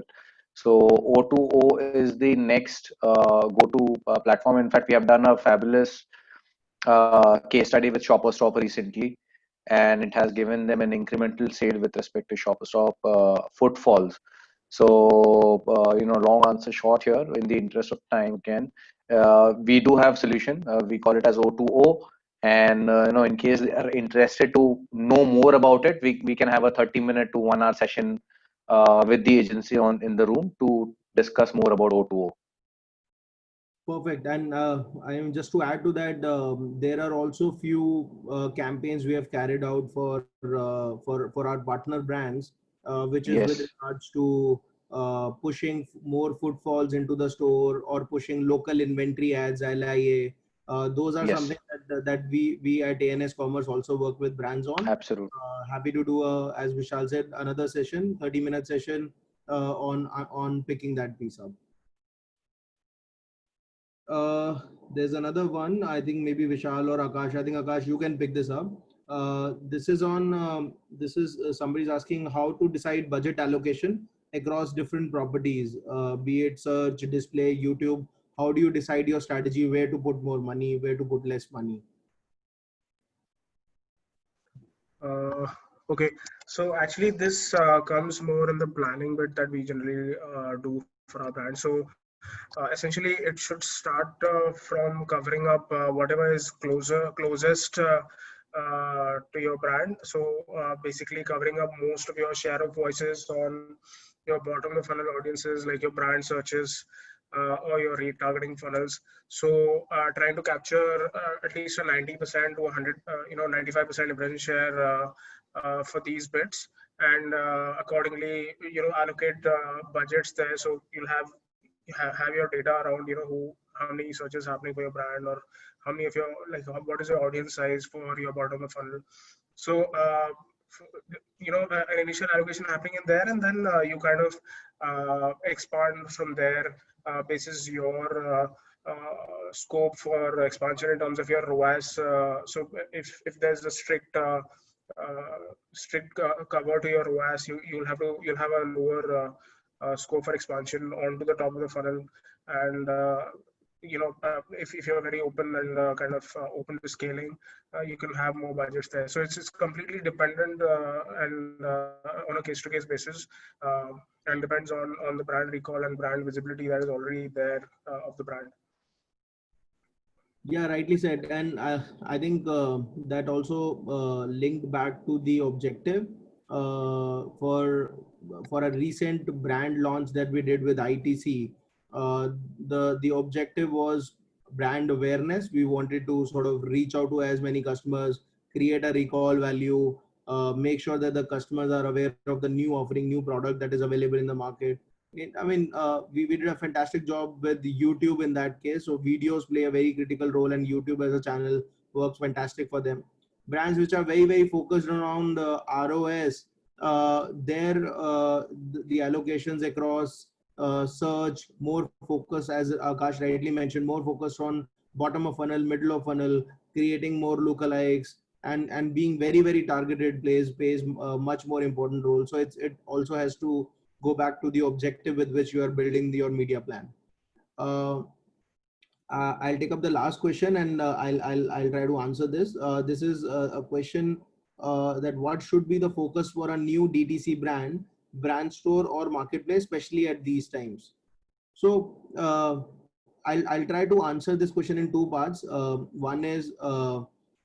Speaker 4: So O2O is the next go-to platform. In fact, we have done a fabulous case study with Shoppers Stop recently, and it has given them an incremental sale with respect to Shoppers Stop footfalls. So, long answer short here, in the interest of time, Ken, we do have solution. We call it as O2O. And in case they are interested to know more about it, we can have a 30-minute to 1 hour session with the agency in the room to discuss more about O2O.
Speaker 1: Perfect. And I am just to add to that, there are also few campaigns we have carried out for our partner brands, which is with regards to pushing more footfalls into the store or pushing local inventory ads, LIA. Those are something that we at ANS Commerce also work with brands on.
Speaker 4: Absolutely.
Speaker 1: Happy to do, as Vishal said, another session, 30-minute session on picking that piece up. There's another one. I think maybe Vishal or Akash. I think Akash, you can pick this up. This is on. Somebody's asking how to decide budget allocation across different properties, be it search, display, YouTube? How do you decide your strategy, where to put more money, where to put less money?
Speaker 3: Uh, okay, so actually this comes more in the planning bit that we generally do for our brand. So essentially, it should start from covering up whatever is closest to your brand. So basically, covering up most of your share of voices on your bottom of funnel audiences, like your brand searches or your retargeting funnels. So trying to capture at least a 90% to 100, 95% impression share for these bits, and accordingly, allocate budgets there. So you'll have your data around, how many searches happening for your brand, or how many of your, like, what is your audience size for your bottom of funnel. So an initial allocation happening in there, and then you kind of expand from there basis your scope for expansion in terms of your ROAS. So if there's a strict cover to your ROAS, you'll have a lower scope for expansion onto the top of the funnel. And if you're very open and kind of open to scaling, you can have more budgets there. So it's completely dependent and on a case to case basis, and depends on the brand recall and brand visibility that is already there of the brand.
Speaker 1: Yeah, rightly said. And I think that also linked back to the objective for a recent brand launch that we did with ITC. The objective was brand awareness. We wanted to sort of reach out to as many customers, create a recall value, make sure that the customers are aware of the new offering, new product that is available in the market. I mean, we did a fantastic job with YouTube in that case. So videos play a very critical role, and YouTube as a channel works fantastic for them. Brands which are very focused around ROS, the allocations across search, more focus, as Akash rightly mentioned, more focused on bottom of funnel, middle of funnel, creating more lookalikes, and being very targeted plays much more important role. So it also has to go back to the objective with which you are building your media plan. I'll take up the last question, and I'll try to answer this. This is a question that what should be the focus for a new DTC brand store or marketplace, especially at these times? So I'll try to answer this question in two parts. One is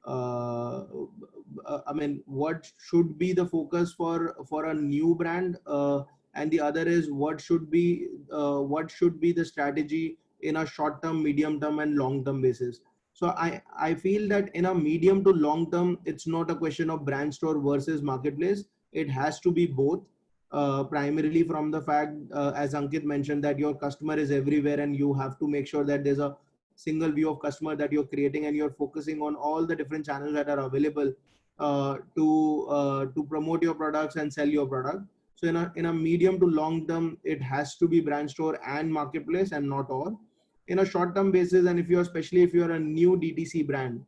Speaker 1: I mean, what should be the focus for a new brand, and the other is what should be the strategy in a short term, medium term, and long term basis. So I feel that in a medium to long term, it's not a question of brand store versus marketplace. It has to be both. Primarily from the fact, as Ankit mentioned, that your customer is everywhere, and you have to make sure that there's a single view of customer that you're creating, and you're focusing on all the different channels that are available to promote your products and sell your product. So in a medium to long term, it has to be brand store and marketplace, and not all. In a short term basis, and especially if you're a new DTC brand,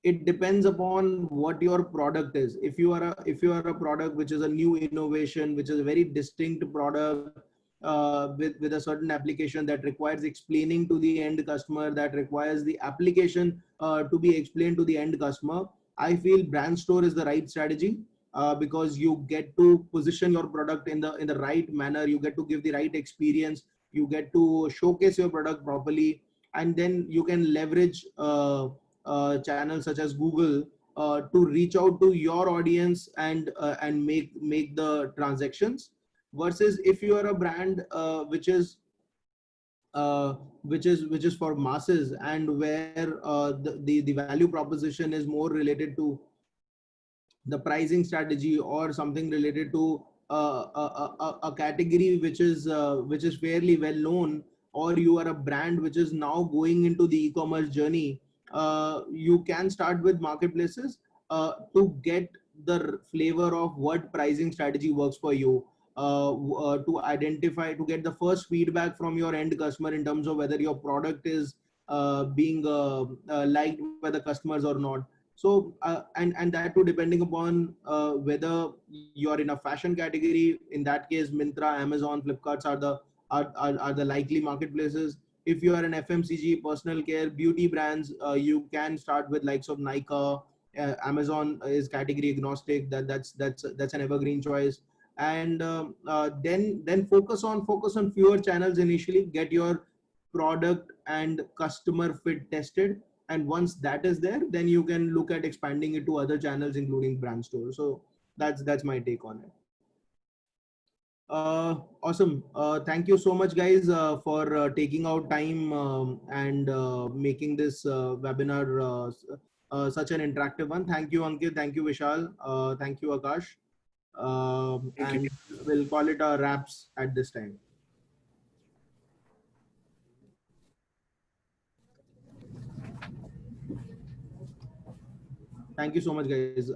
Speaker 1: it depends upon what your product is. If you are a product which is a new innovation, which is a very distinct product, with a certain application that requires explaining to the end customer, that requires the application to be explained to the end customer, I feel brand store is the right strategy, because you get to position your product in the right manner. You get to give the right experience. You get to showcase your product properly, and then you can leverage channels such as Google to reach out to your audience and make the transactions. Versus if you are a brand which is for masses, and where the value proposition is more related to the pricing strategy, or something related to a category which is fairly well known, or you are a brand which is now going into the e-commerce journey, you can start with marketplaces to get the flavor of what pricing strategy works for you, to get the first feedback from your end customer in terms of whether your product is being liked by the customers or not. So and that too depending upon whether you're in a fashion category. In that case, Myntra, Amazon, Flipkarts are the likely marketplaces. If you are an FMCG, personal care, beauty brands, you can start with likes of Nykaa. Amazon is category agnostic. That's an evergreen choice. And then focus on fewer channels initially. Get your product and customer fit tested, and once that is there, then you can look at expanding it to other channels including brand stores. So that's my take on it. Awesome. Thank you so much, guys, for taking out time and making this webinar such an interactive one. Thank you, Ankit. Thank you, Vishal. Thank you, Akash.
Speaker 3: Thank you.
Speaker 1: And we'll call it a wraps at this time. Thank you so much, guys.